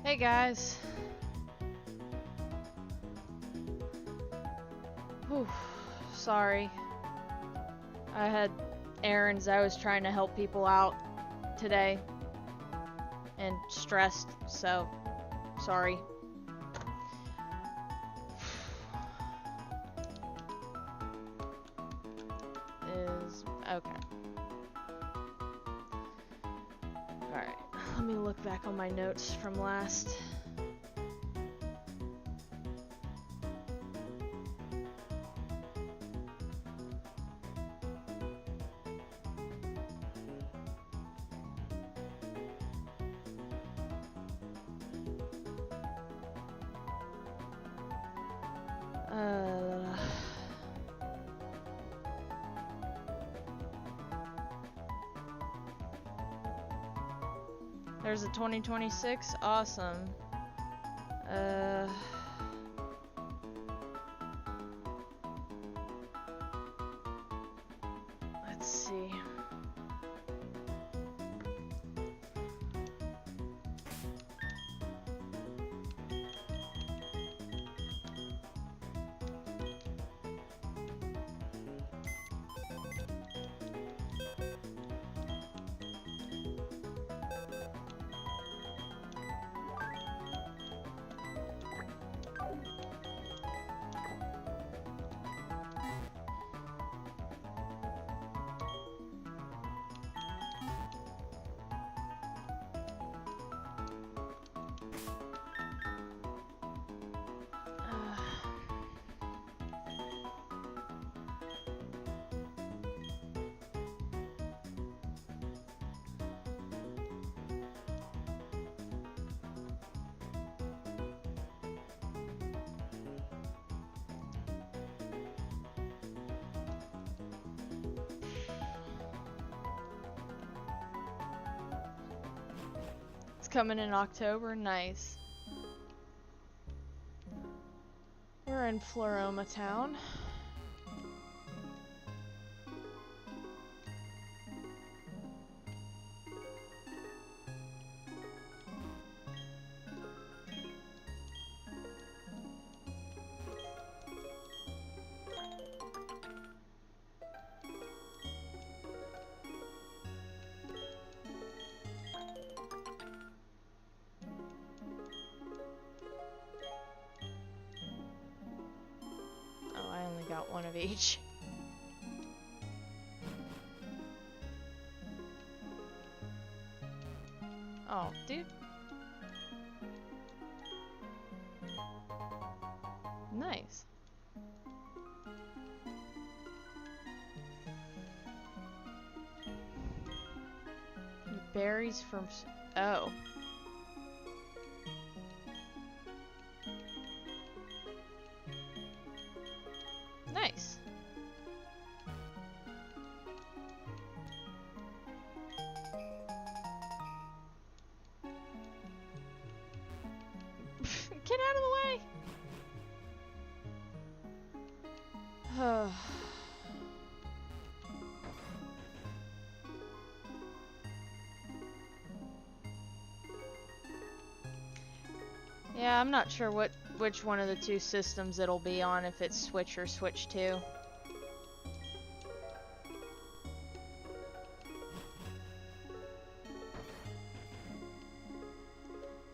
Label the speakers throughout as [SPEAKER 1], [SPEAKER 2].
[SPEAKER 1] Hey guys. Whew, sorry. I had errands. I was trying to help people out today. And stressed, so sorry. Okay. Alright, let me look back on my notes from last. There's a 2026. Awesome. Let's see. Coming in October, nice. We're in Floroma Town. Got one of each. Oh, dude. Nice. Berries from... Oh. Nice. Get out of the way. Yeah, I'm not sure which one of the two systems it'll be on, if it's Switch or Switch 2.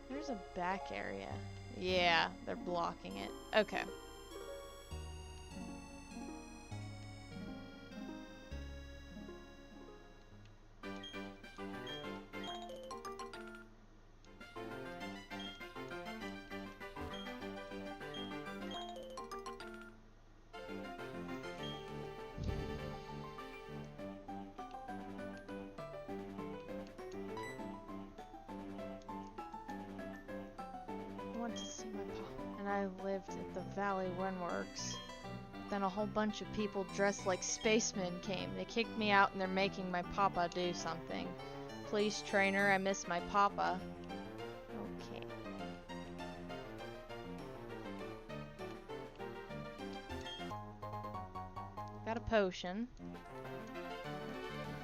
[SPEAKER 1] There's a back area. Yeah, they're blocking it. Okay. To see my papa, and I lived at the Valley Windworks. Then a whole bunch of people dressed like spacemen came. They kicked me out and they're making my papa do something. Police trainer, I miss my papa. Okay. Got a potion.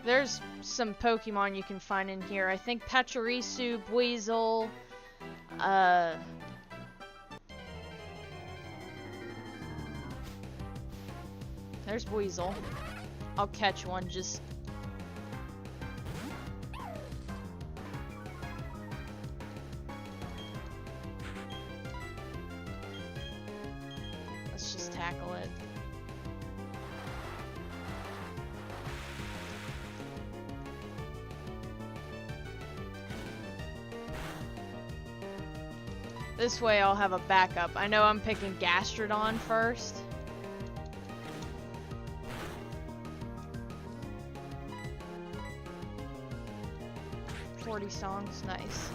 [SPEAKER 1] There's some Pokemon you can find in here. I think Pachirisu, Buizel, There's Weasel. I'll catch one just... Let's just tackle it. This way I'll have a backup. I know I'm picking Gastrodon first. Songs, nice.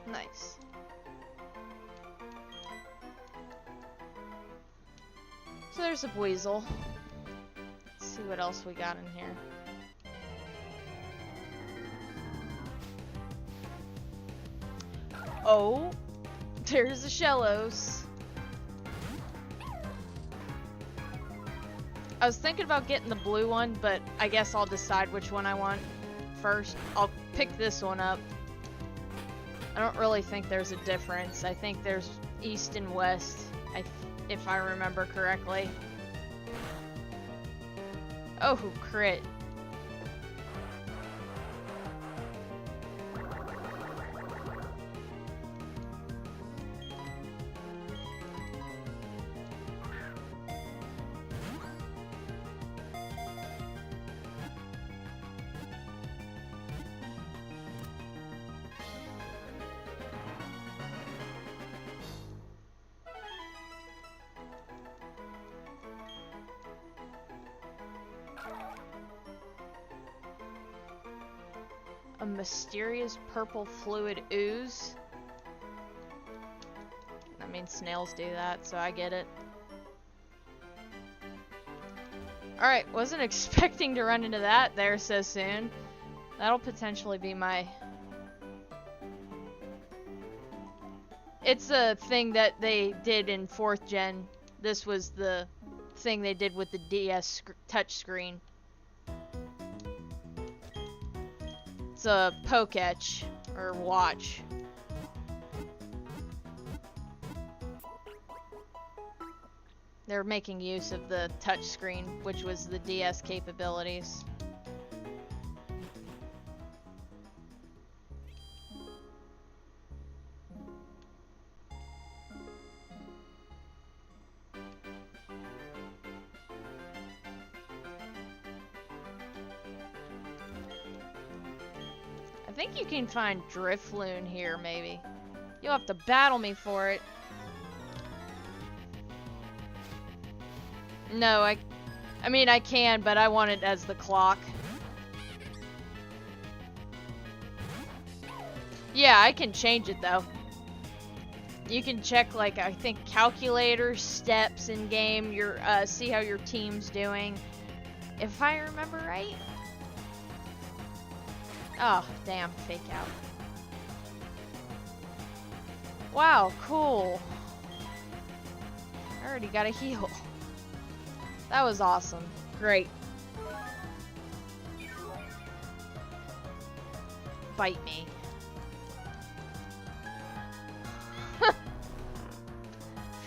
[SPEAKER 1] Nice. So there's a Weasel. Let's see what else we got in here. Oh, there's a Shellos. I was thinking about getting the blue one, but I guess I'll decide which one I want first. I'll pick this one up. I don't really think there's a difference. I think there's east and west, if I remember correctly. Oh, crit. A mysterious purple fluid ooze. I mean, snails do that, so I get it. Alright, wasn't expecting to run into that there so soon. That'll potentially be my... It's a thing that they did in 4th gen. This was the thing they did with the DS touchscreen. It's a Poketch, or watch. They're making use of the touchscreen, which was the DS capabilities. I think you can find Drifloon here, maybe. You'll have to battle me for it. No, I mean, I can, but I want it as the clock. Yeah, I can change it, though. You can check, like, I think calculator, steps in game, your, see how your team's doing. If I remember right. Oh, damn, fake out. Wow, cool. I already got a heal. That was awesome. Great. Bite me.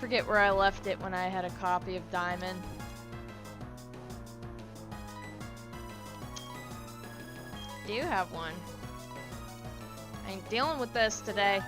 [SPEAKER 1] Forget where I left it when I had a copy of Diamond. Do you have one? I ain't dealing with this today.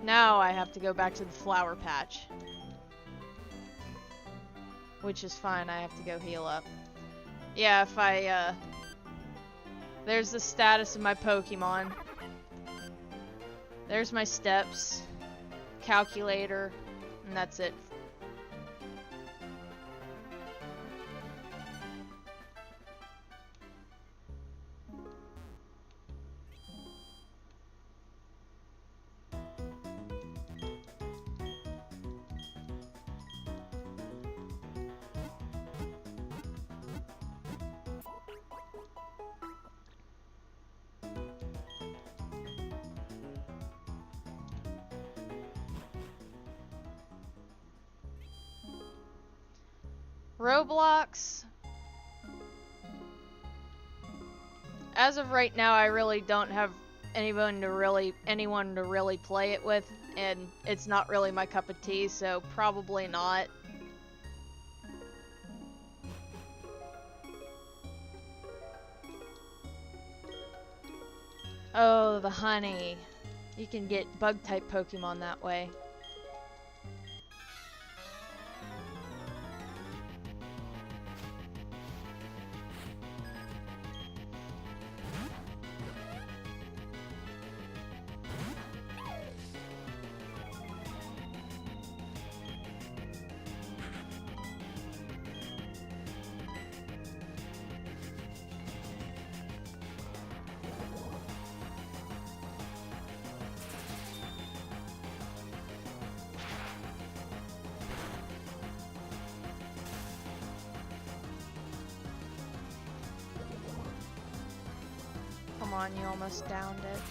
[SPEAKER 1] Now I have to go back to the flower patch. Which is fine, I have to go heal up. Yeah, if I, there's the status of my Pokemon. There's my steps, calculator, and that's it. Roblox. As of right now, I really don't have anyone to really play it with, and it's not really my cup of tea, so probably not. Oh, the honey. You can get bug-type Pokemon that way. Come on, you almost downed it.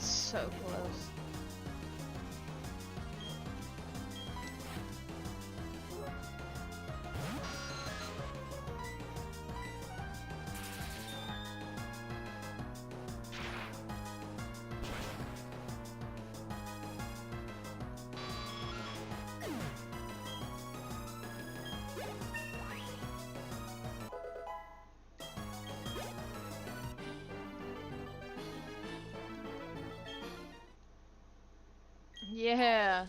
[SPEAKER 1] So close. Yeah.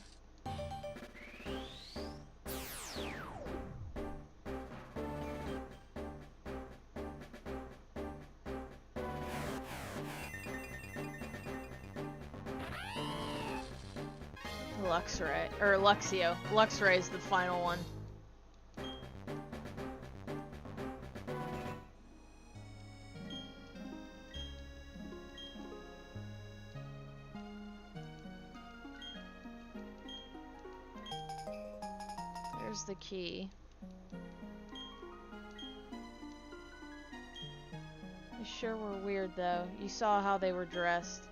[SPEAKER 1] Luxray, or Luxio. Luxray is the final one. There's the key. They sure were weird though. You saw how they were dressed.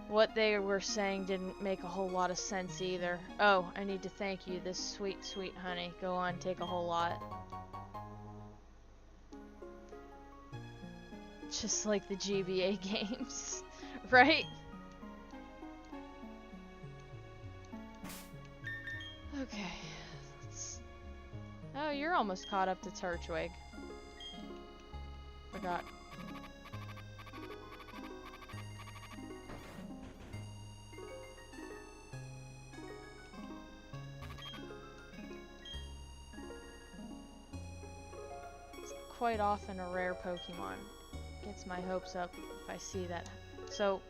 [SPEAKER 1] What they were saying didn't make a whole lot of sense either. Oh, I need to thank you, this sweet, sweet honey. Go on, take a whole lot. Just like the GBA games, right? Okay. Oh, you're almost caught up to Turtwig. Forgot. It's quite often a rare Pokemon. Gets my hopes up if I see that. So,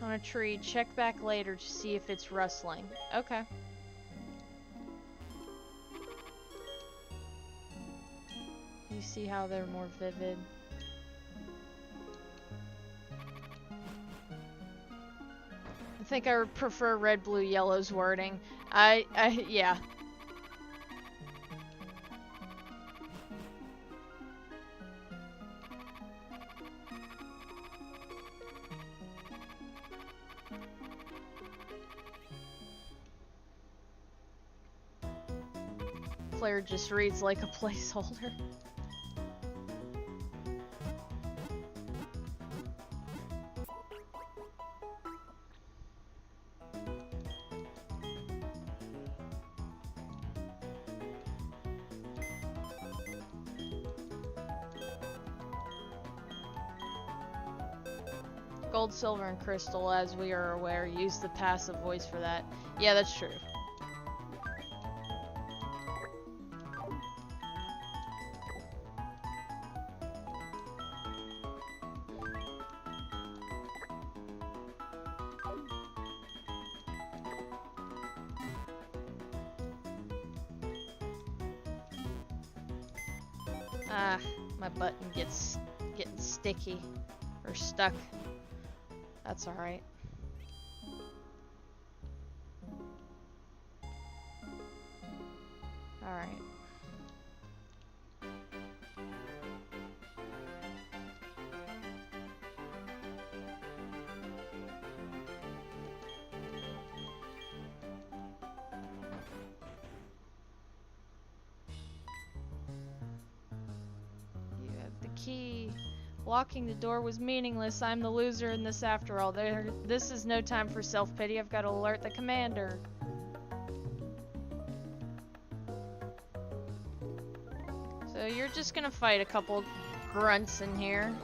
[SPEAKER 1] on a tree, check back later to see if it's rustling. Okay. see how they're more vivid? I think I would prefer red, blue, yellow's wording. Yeah. Player just reads like a placeholder. Gold, silver, and crystal, as we are aware, use the passive voice for that. Yeah, that's true. Ah, my button gets getting sticky or stuck. That's alright. Alright. You have the key. Locking the door was meaningless. I'm the loser in this after all. This is no time for self-pity. I've got to alert the commander. So you're just gonna fight a couple grunts in here.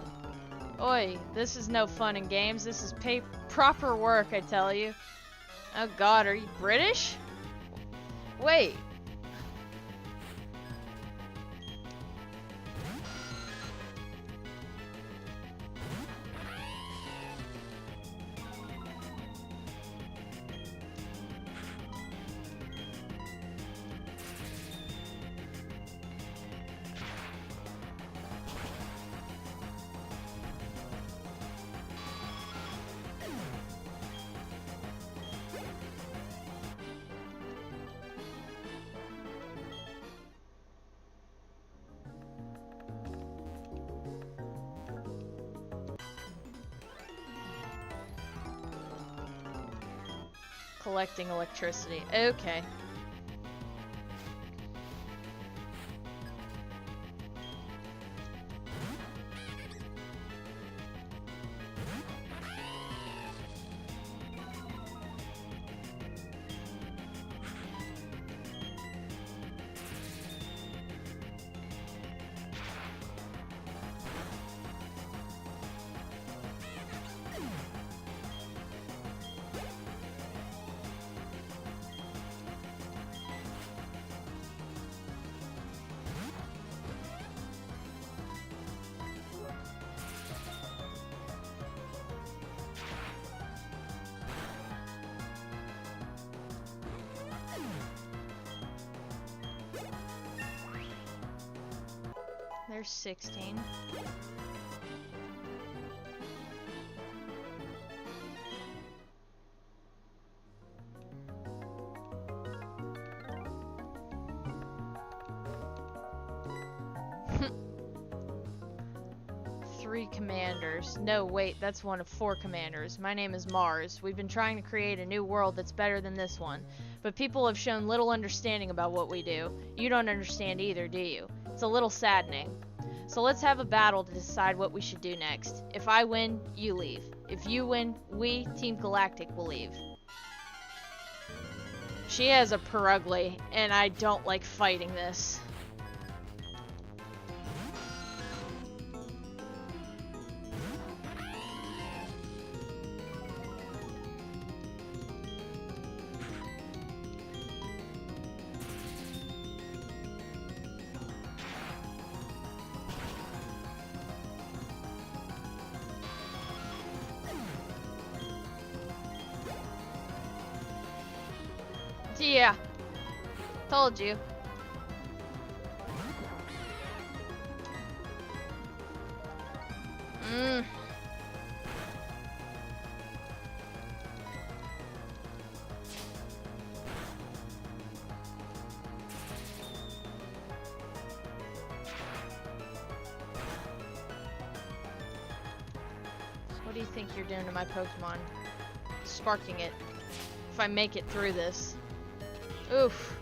[SPEAKER 1] Oi, this is no fun and games. This is proper work, I tell you. Oh god, are you British? Wait. Collecting electricity. Okay. There's 16. Three commanders. No, wait, that's one of 4 commanders. My name is Mars. We've been trying to create a new world that's better than this one. But people have shown little understanding about what we do. You don't understand either, do you? It's a little saddening. So let's have a battle to decide what we should do next. If I win, you leave. If you win, we, Team Galactic, will leave. She has a perugly, and I don't like fighting this. Yeah. Told you. Mm. What do you think you're doing to my Pokemon? Sparking it. If I make it through this. Oof.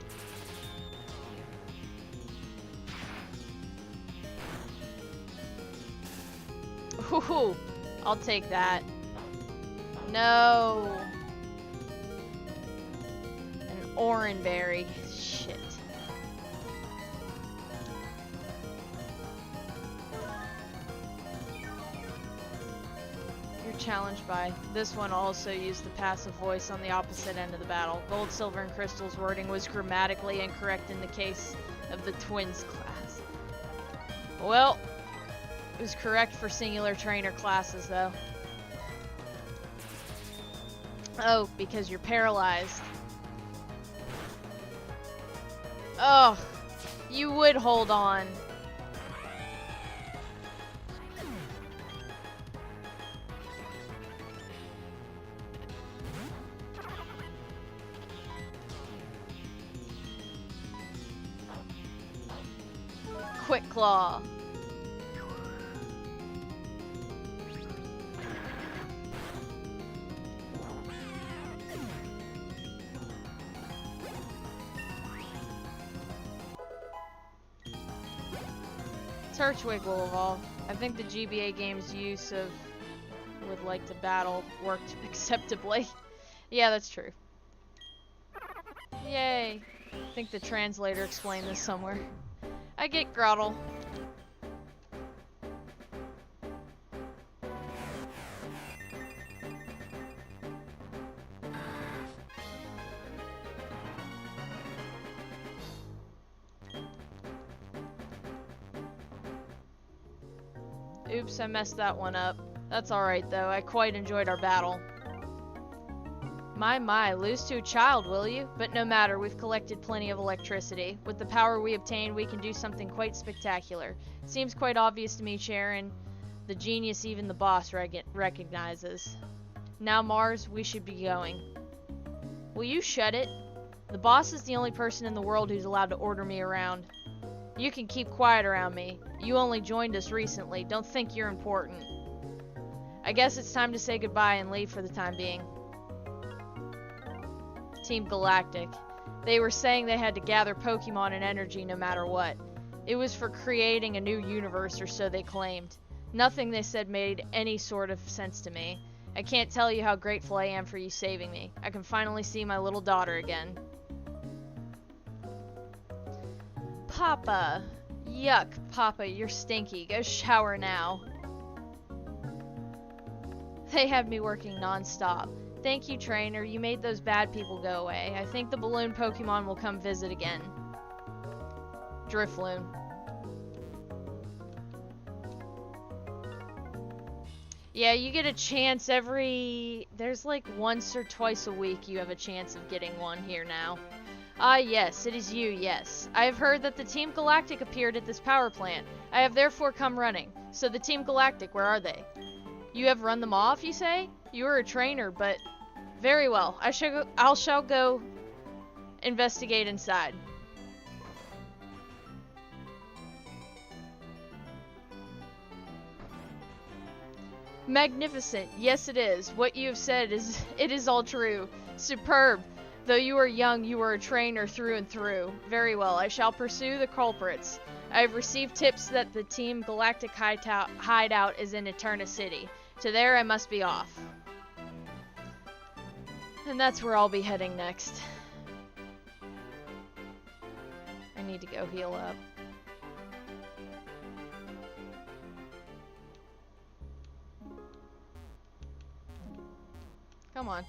[SPEAKER 1] Ooh, I'll take that. No. An Oranberry. Shit. You're challenged by. This one also used the passive voice on the opposite end of the battle. Gold, Silver, and Crystal's wording was grammatically incorrect in the case of the Twins class. Well, it was correct for singular trainer classes, though. Oh, because you're paralyzed. Oh, you would hold on. Quick Claw. Turtwig will evolve. I think the GBA game's use of would like to battle worked acceptably. Yeah, that's true. Yay. I think the translator explained this somewhere. I get Grottle. Oops, I messed that one up. That's alright though, I quite enjoyed our battle. My, lose to a child, will you? But no matter, we've collected plenty of electricity. With the power we obtain, we can do something quite spectacular. Seems quite obvious to me, Sharon. The genius even the boss recognizes. Now, Mars, we should be going. Will you shut it? The boss is the only person in the world who's allowed to order me around. You can keep quiet around me. You only joined us recently. Don't think you're important. I guess it's time to say goodbye and leave for the time being. Team Galactic. They were saying they had to gather Pokemon and energy no matter what. It was for creating a new universe, or so they claimed. Nothing they said made any sort of sense to me. I can't tell you how grateful I am for you saving me. I can finally see my little daughter again. Papa. Yuck, Papa, you're stinky. Go shower now. They had me working non-stop. Thank you, trainer. You made those bad people go away. I think the balloon Pokemon will come visit again. Drifloon. Yeah, you get a chance there's like once or twice a week you have a chance of getting one here now. Ah, yes, it is you, yes. I have heard that the Team Galactic appeared at this power plant. I have therefore come running. So the Team Galactic, where are they? You have run them off, you say? You are a trainer, but... Very well. I shall go investigate inside. Magnificent. Yes, it is. What you have said is all true. Superb. Though you are young, you are a trainer through and through. Very well, I shall pursue the culprits. I have received tips that the Team Galactic hideout is in Eterna City. To there I must be off. And that's where I'll be heading next. I need to go heal up. Come on.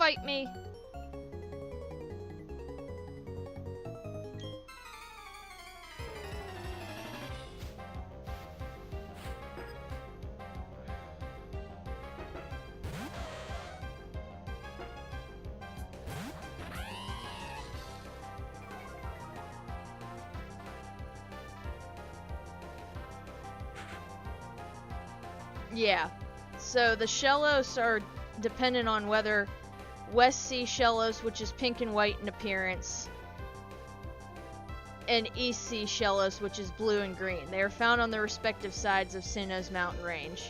[SPEAKER 1] fight me. Yeah. So the Shellos are dependent on whether West Sea Shellos, which is pink and white in appearance, and East Sea Shellos, which is blue and green. They are found on the respective sides of Sinnoh's mountain range.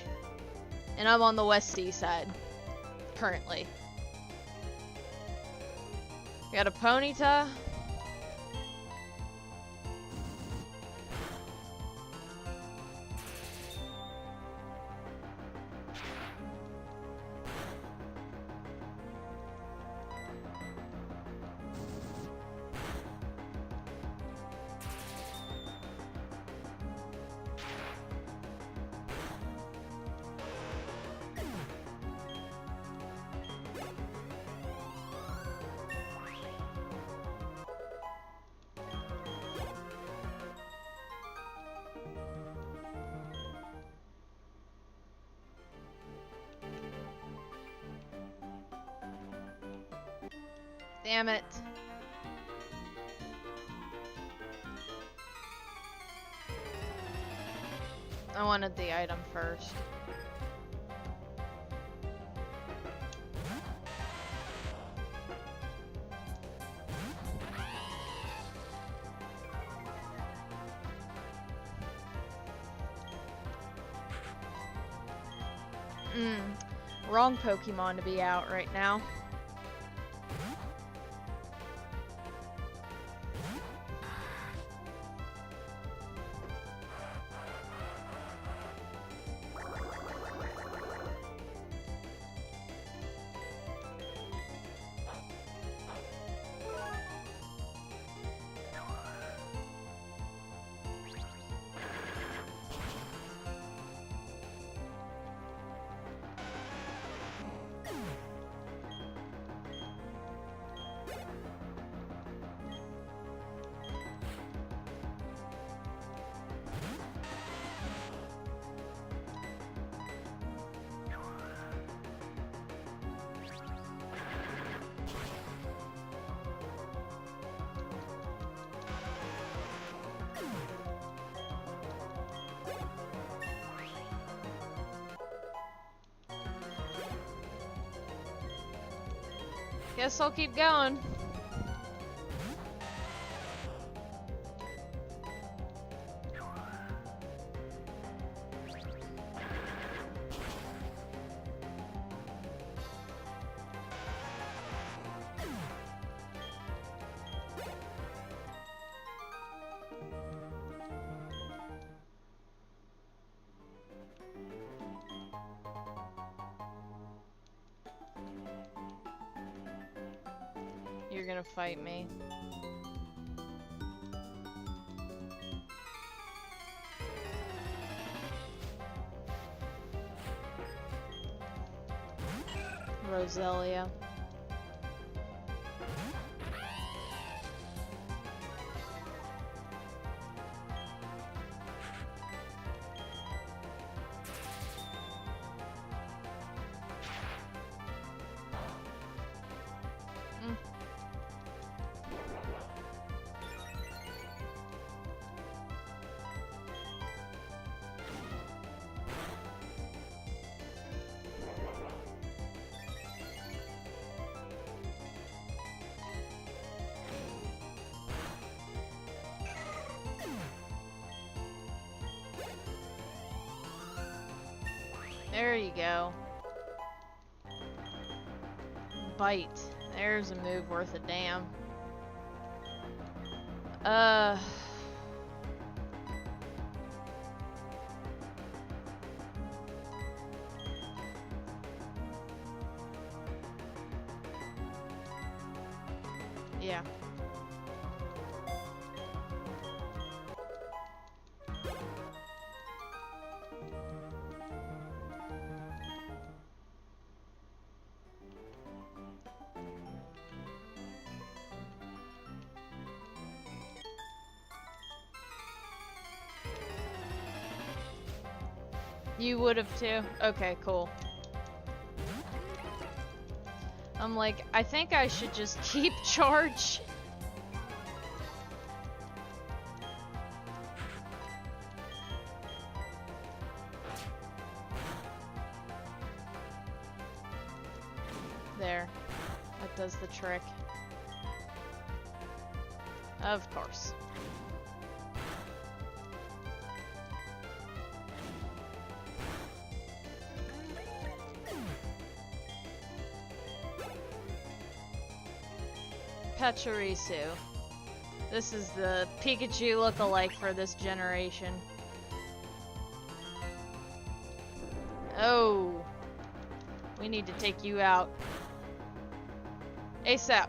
[SPEAKER 1] And I'm on the West Sea side, currently. Got a Ponyta. Damn it. I wanted the item first. Wrong Pokemon to be out right now. Guess I'll keep going. You're gonna fight me. Roselia. There you go. Bite. There's a move worth a damn. Yeah. You would have too? Okay, cool. I'm like, I think I should just keep charge. There. That does the trick. Of course. Pachirisu. This is the Pikachu look-alike for this generation. Oh. We need to take you out. ASAP.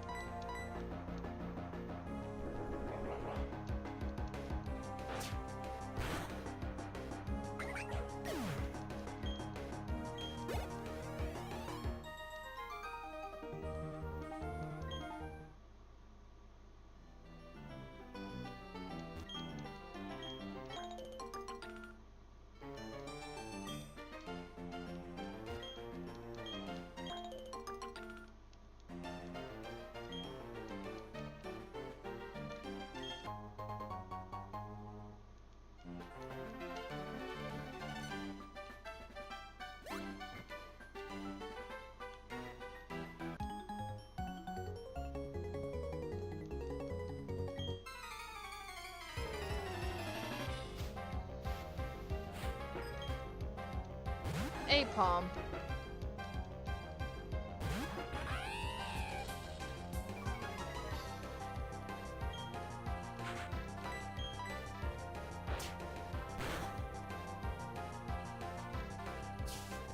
[SPEAKER 1] Palm.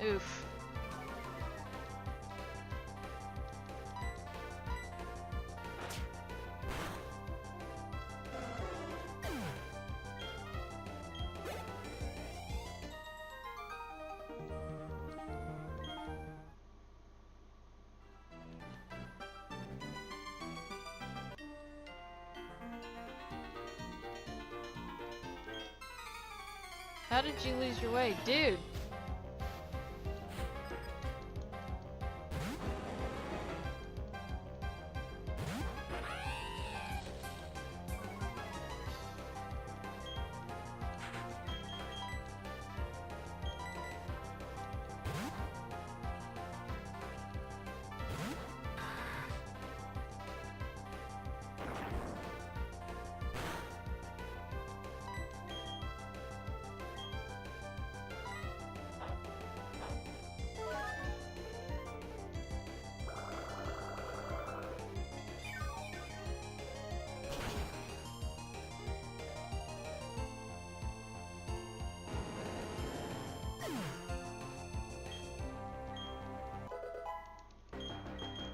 [SPEAKER 1] Oof. How did you lose your way? Dude!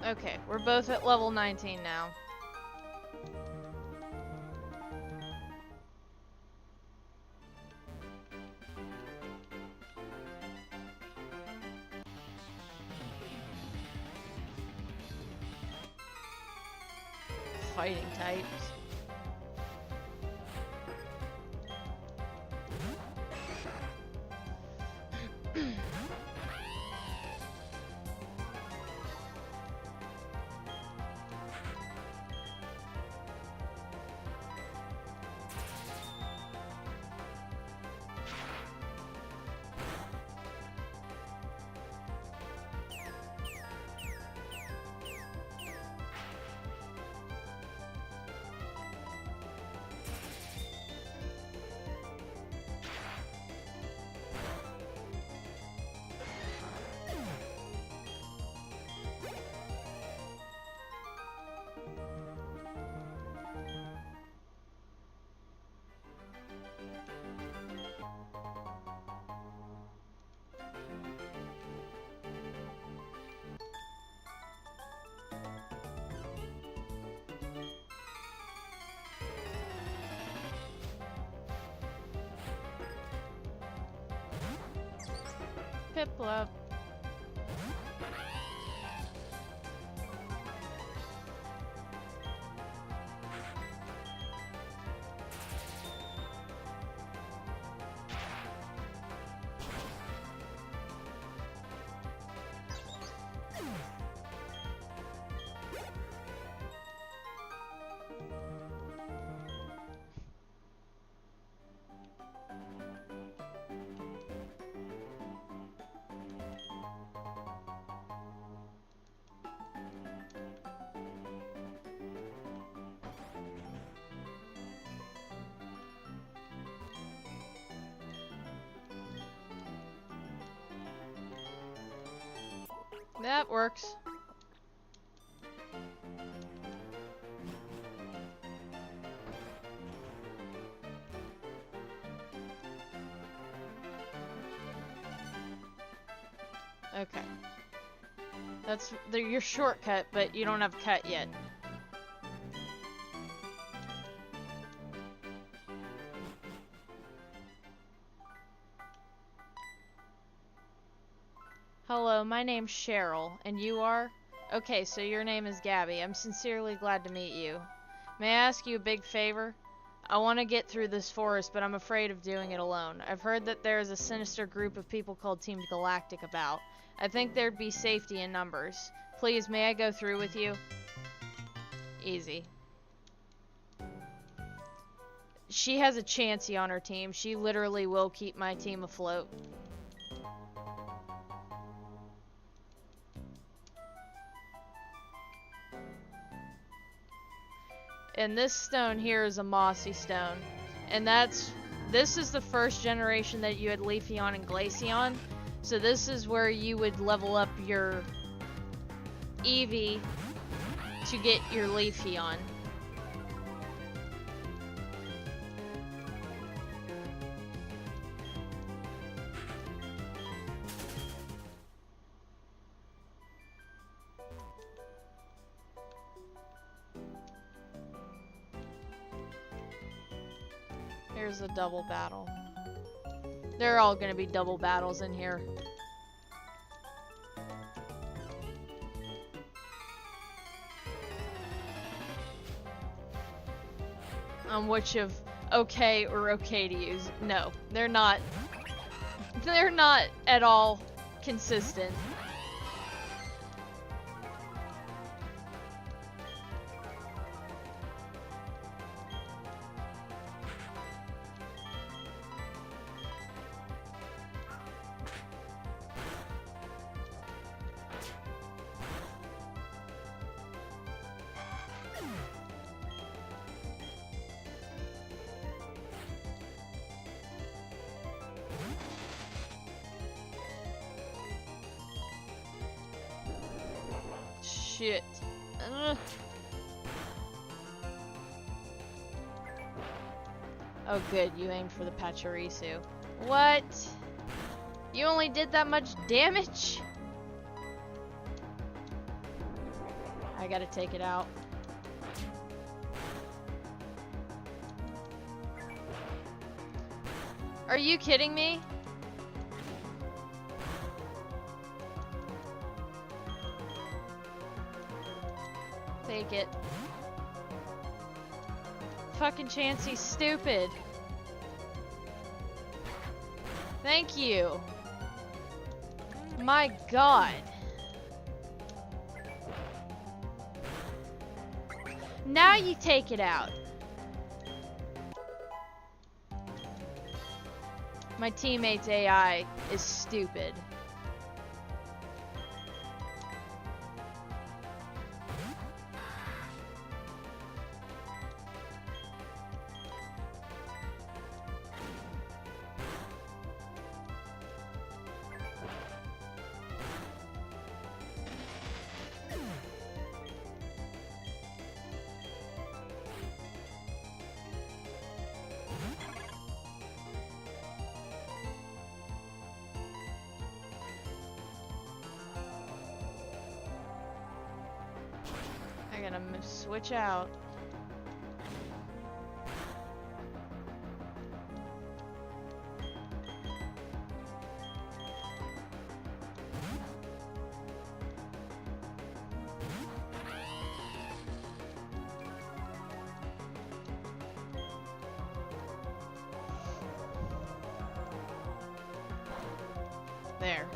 [SPEAKER 1] Okay, we're both at level 19 now. Fighting types. Piplup. That works. Okay. That's your shortcut, but you don't have cut yet. Hello, my name's Cheryl, and you are? Okay, so your name is Gabby. I'm sincerely glad to meet you. May I ask you a big favor? I want to get through this forest, but I'm afraid of doing it alone. I've heard that there is a sinister group of people called Team Galactic about. I think there'd be safety in numbers. Please, may I go through with you? Easy. She has a Chansey on her team. She literally will keep my team afloat. And this stone here is a mossy stone. And this is the first generation that you had Leafeon and Glaceon. So this is where you would level up your Eevee to get your Leafeon. Here's a double battle. They're all gonna be double battles in here. On which of okay or okay to use. No, they're not. They're not at all consistent. Shit. Ugh. Oh good, you aimed for the Pachirisu. What? You only did that much damage? I gotta take it out. Are you kidding me? Take it. Fucking Chansey's stupid. Thank you. My god. Now you take it out. My teammate's AI is stupid. I'm gonna switch out. There.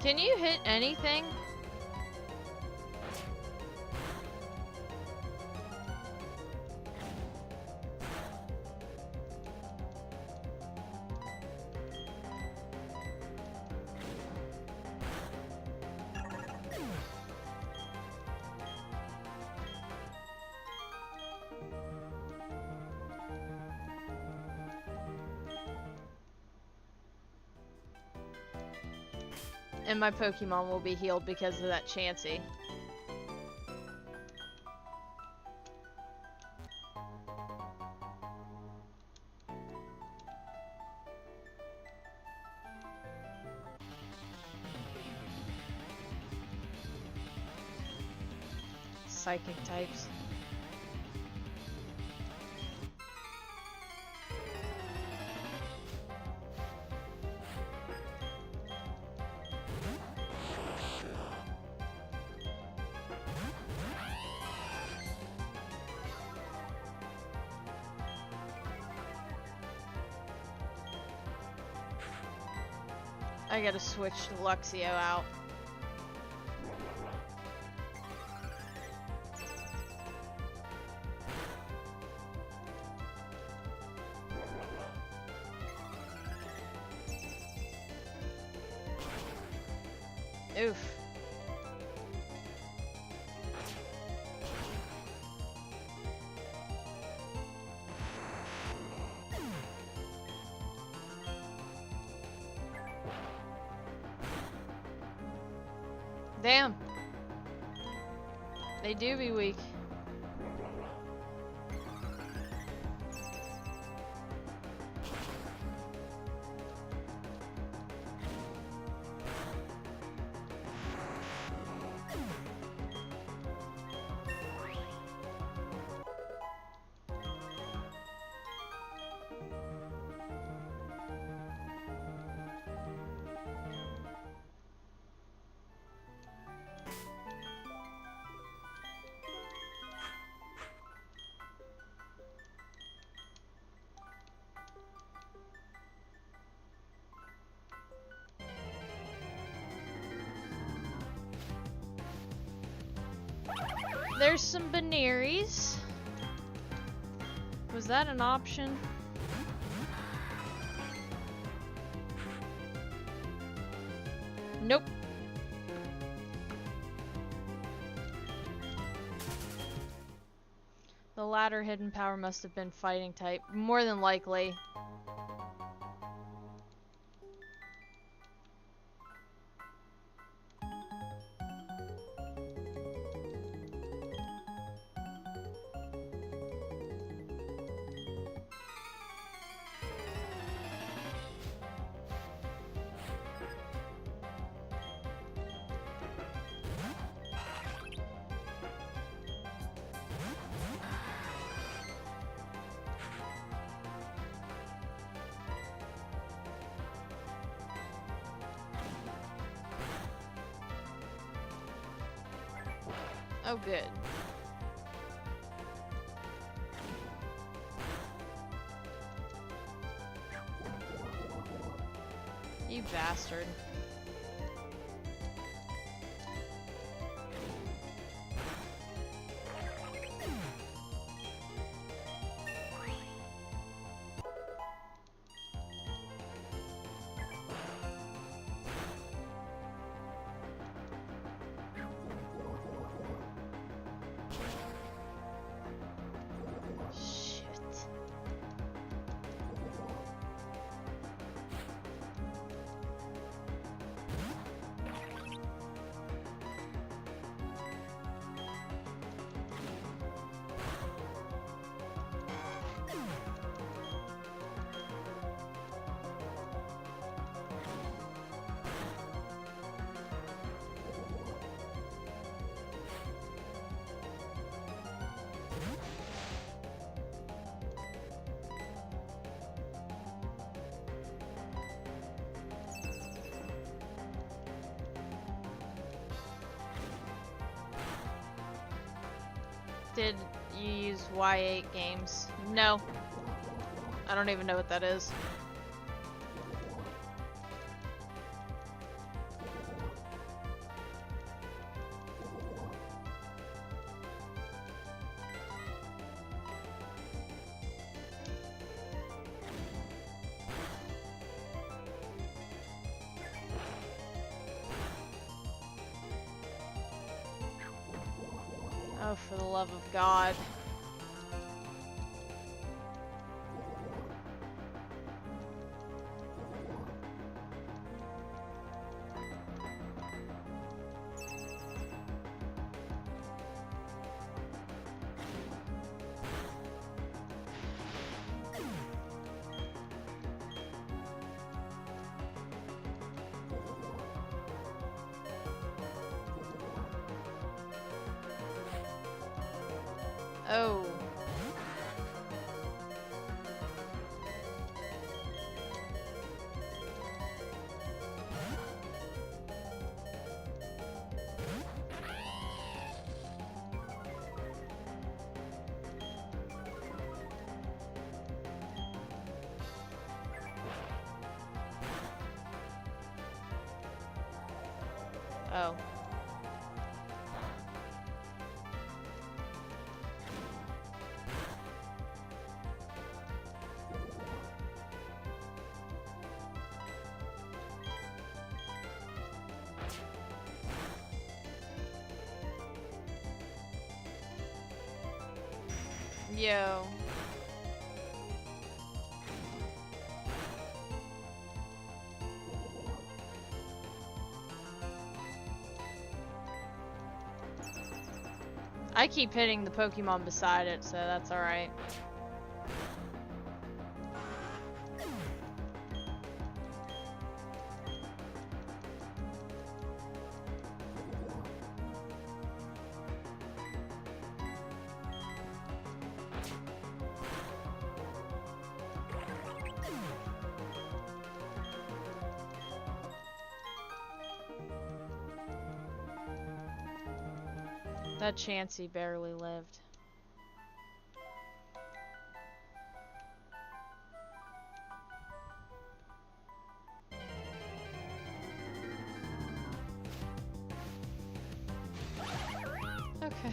[SPEAKER 1] Can you hit anything? And my Pokemon will be healed because of that Chansey. Psychic types. I gotta switch Luxio out. Oof. Damn. They do be weak. There's some Beneries. Was that an option? Nope. The latter hidden power must have been fighting type. More than likely. Oh, good. You bastard. Did you use Y8 games? No. I don't even know what that is. Oh, for the love of God. Oh. Oh. Yo. I keep hitting the Pokemon beside it, so that's alright. That Chansey barely lived. Okay.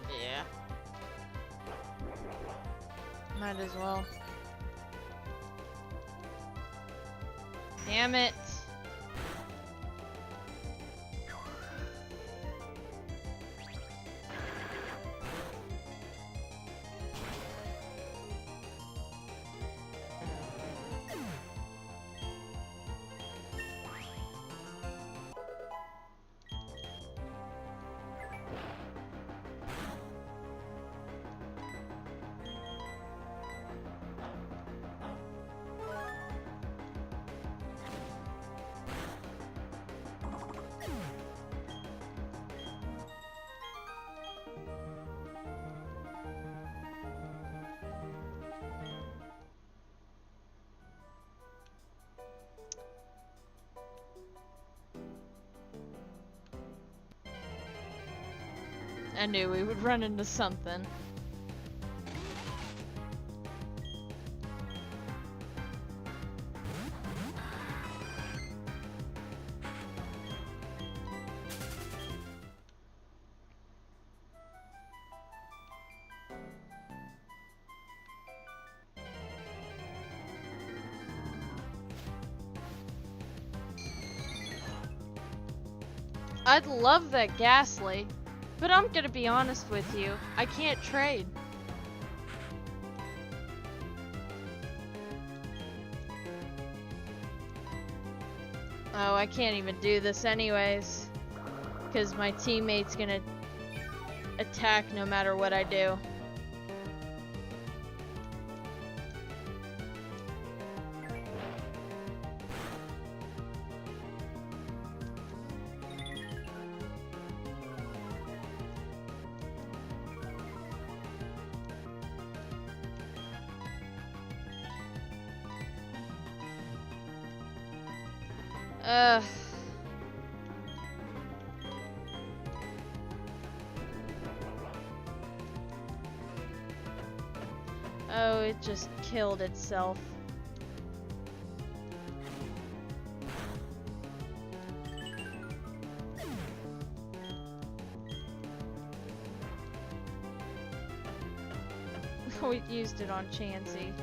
[SPEAKER 1] Yeah. Might as well. Damn it. I knew we would run into something. I'd love that Ghastly, but I'm gonna be honest with you, I can't trade. Oh, I can't even do this anyways, because my teammate's gonna attack no matter what I do. Ugh. Oh, it just killed itself. We used it on Chansey.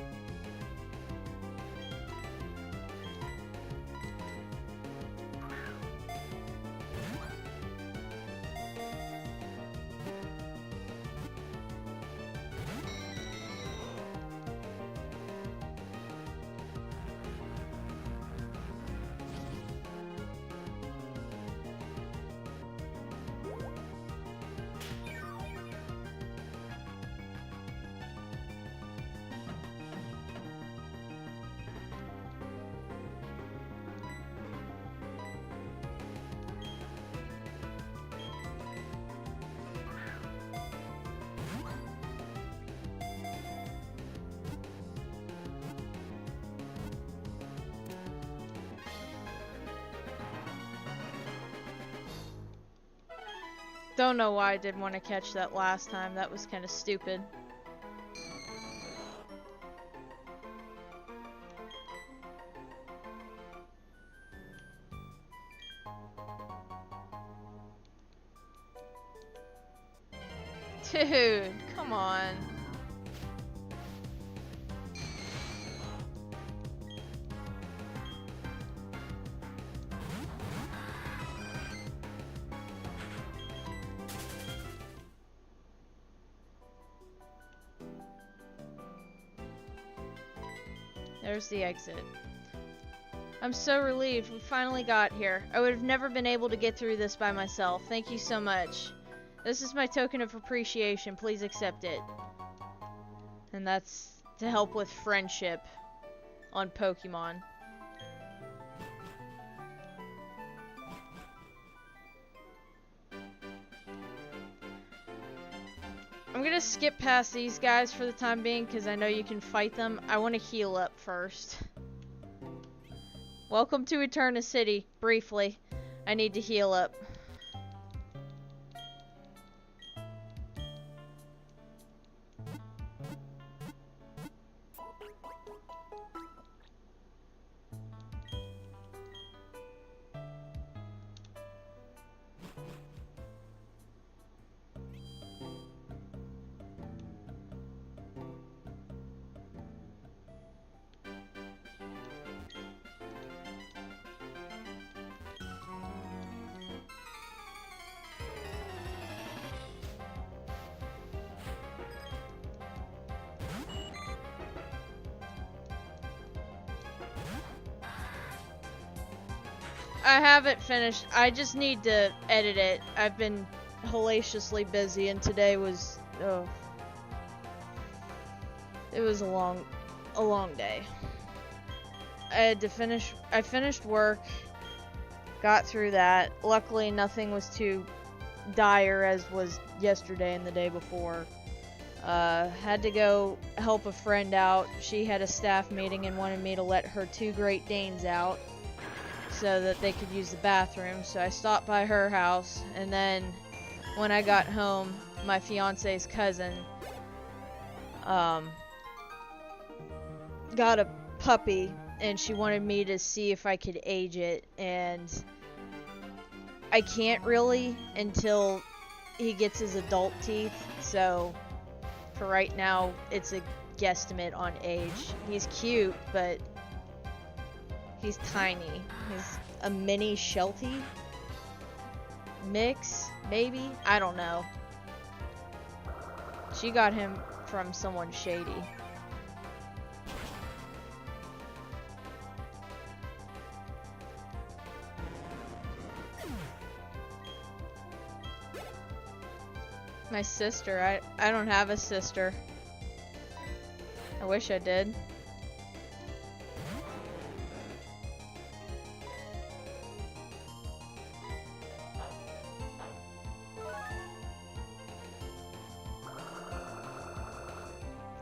[SPEAKER 1] Don't know why I didn't want to catch that last time. That was kind of stupid. Dude, come on. There's the exit. I'm so relieved we finally got here. I would have never been able to get through this by myself. Thank you so much. This is my token of appreciation. Please accept it. And that's to help with friendship on Pokemon. I'm gonna skip past these guys for the time being because I know you can fight them. I want to heal up first. Welcome to Eterna City. Briefly, I need to heal up. I haven't finished. I just need to edit it. I've been hellaciously busy, and today was, oh, it was a long day. I had to finish. I finished work, got through that. Luckily, nothing was too dire as was yesterday and the day before. Had to go help a friend out. She had a staff meeting and wanted me to let her 2 Great Danes out so that they could use the bathroom. So I stopped by her house, and then when I got home, my fiance's cousin got a puppy, and she wanted me to see if I could age it, and I can't really until he gets his adult teeth, so for right now it's a guesstimate on age. He's cute, but he's tiny. He's a mini Sheltie mix, maybe? I don't know. She got him from someone shady. My sister. I don't have a sister. I wish I did.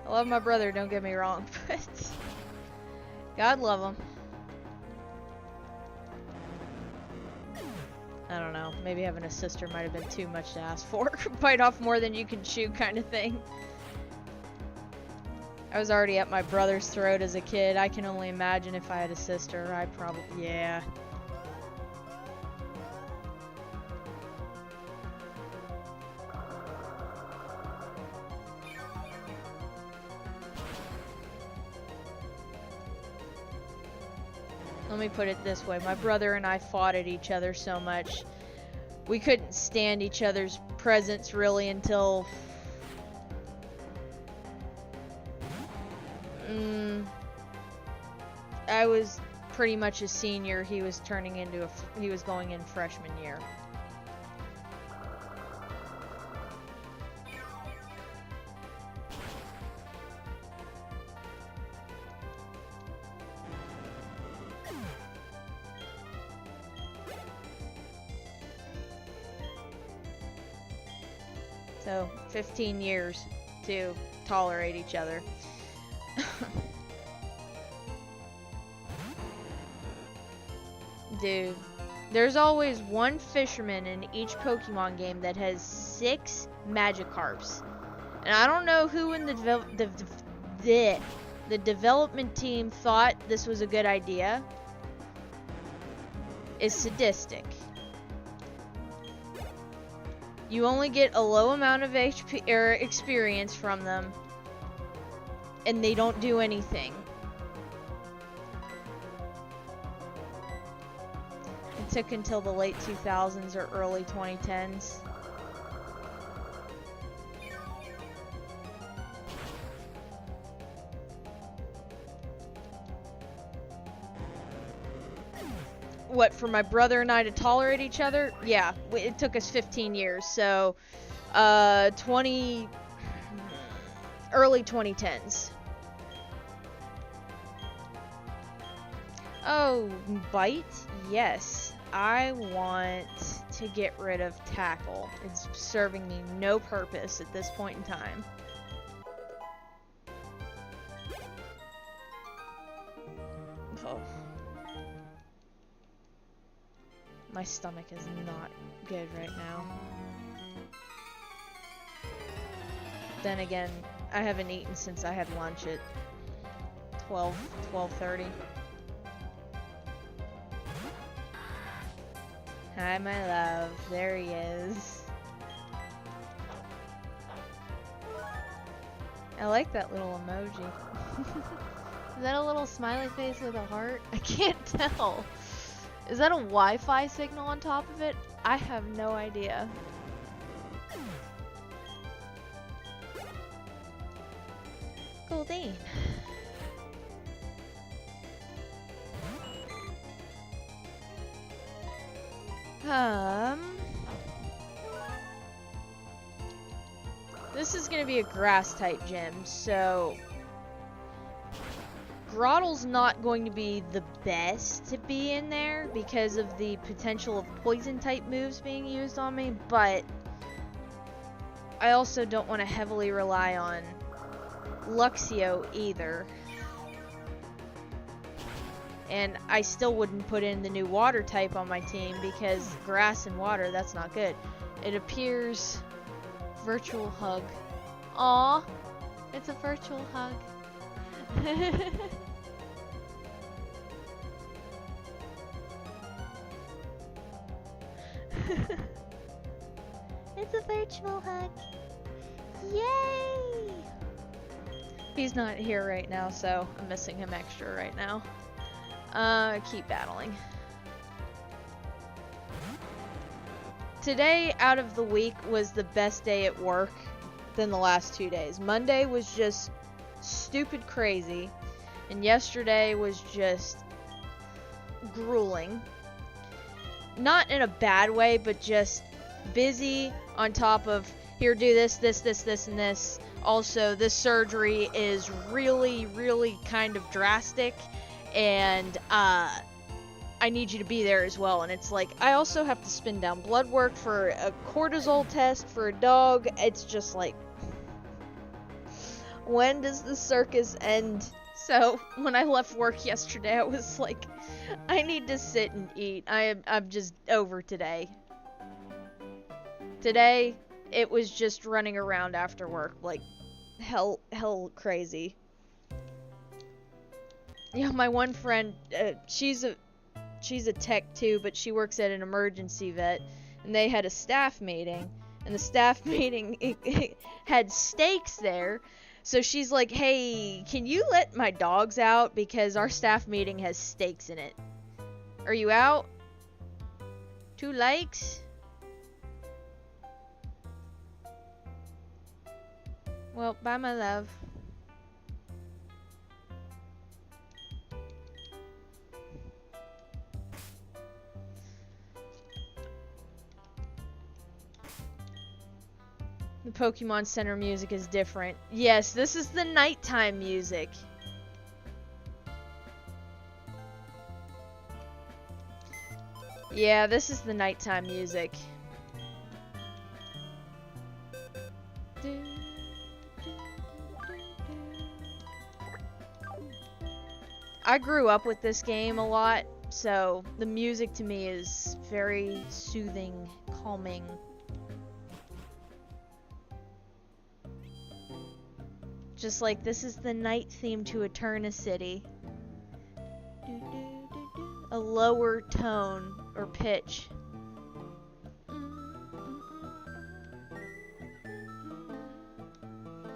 [SPEAKER 1] I love my brother, don't get me wrong, but God love him. I don't know. Maybe having a sister might have been too much to ask for. Bite off more than you can chew kind of thing. I was already at my brother's throat as a kid. I can only imagine if I had a sister. I probably... yeah. Let me put it this way. My brother and I fought at each other so much. We couldn't stand each other's presence really until... I was pretty much a senior. He was turning into a... he was going in freshman year. So, 15 years to tolerate each other. Dude, there's always one fisherman in each Pokemon game that has 6 Magikarps. And I don't know who in the development team thought this was a good idea. It's sadistic. You only get a low amount of HP or experience from them, and they don't do anything. It took until the late 2000s or early 2010s. What, for my brother and I to tolerate each other? Yeah, it took us 15 years, so early 2010s. Oh, bite? Yes. I want to get rid of tackle. It's serving me no purpose at this point in time. Oh. My stomach is not good right now. Then again, I haven't eaten since I had lunch at 12:30. Hi, my love. There he is. I like that little emoji. Is that a little smiley face with a heart? I can't tell. Is that a Wi-Fi signal on top of it? I have no idea. Goldine. This is gonna be a grass type gym, so Grottle's not going to be the best to be in there because of the potential of poison type moves being used on me, but I also don't want to heavily rely on Luxio either. And I still wouldn't put in the new water type on my team because grass and water, that's not good. It appears virtual hug. Aw, it's a virtual hug. It's a virtual hug. Yay! He's not here right now, so I'm missing him extra right now. Keep battling. Today, out of the week, was the best day at work than the last 2 days. Monday was just stupid crazy, and yesterday was just grueling. Not in a bad way, but just busy on top of, here, do this, this, this, this, and this. Also, this surgery is really, really kind of drastic, and I need you to be there as well. And it's like, I also have to spin down blood work for a cortisol test for a dog. It's just like, when does the circus end? So when I left work yesterday, I was like, I need to sit and eat. I'm just over today. Today, it was just running around after work, like hell crazy. Yeah, my one friend, she's a tech too, but she works at an emergency vet, and they had a staff meeting, and the staff meeting it had steaks there. So she's like, hey, can you let my dogs out? Because our staff meeting has steaks in it. Are you out? 2 likes? Well, bye, my love. The Pokemon Center music is different. Yes, this is the nighttime music. Yeah, this is the nighttime music. I grew up with this game a lot, so the music to me is very soothing, calming. Just like this is the night theme to Eternity. A lower tone or pitch.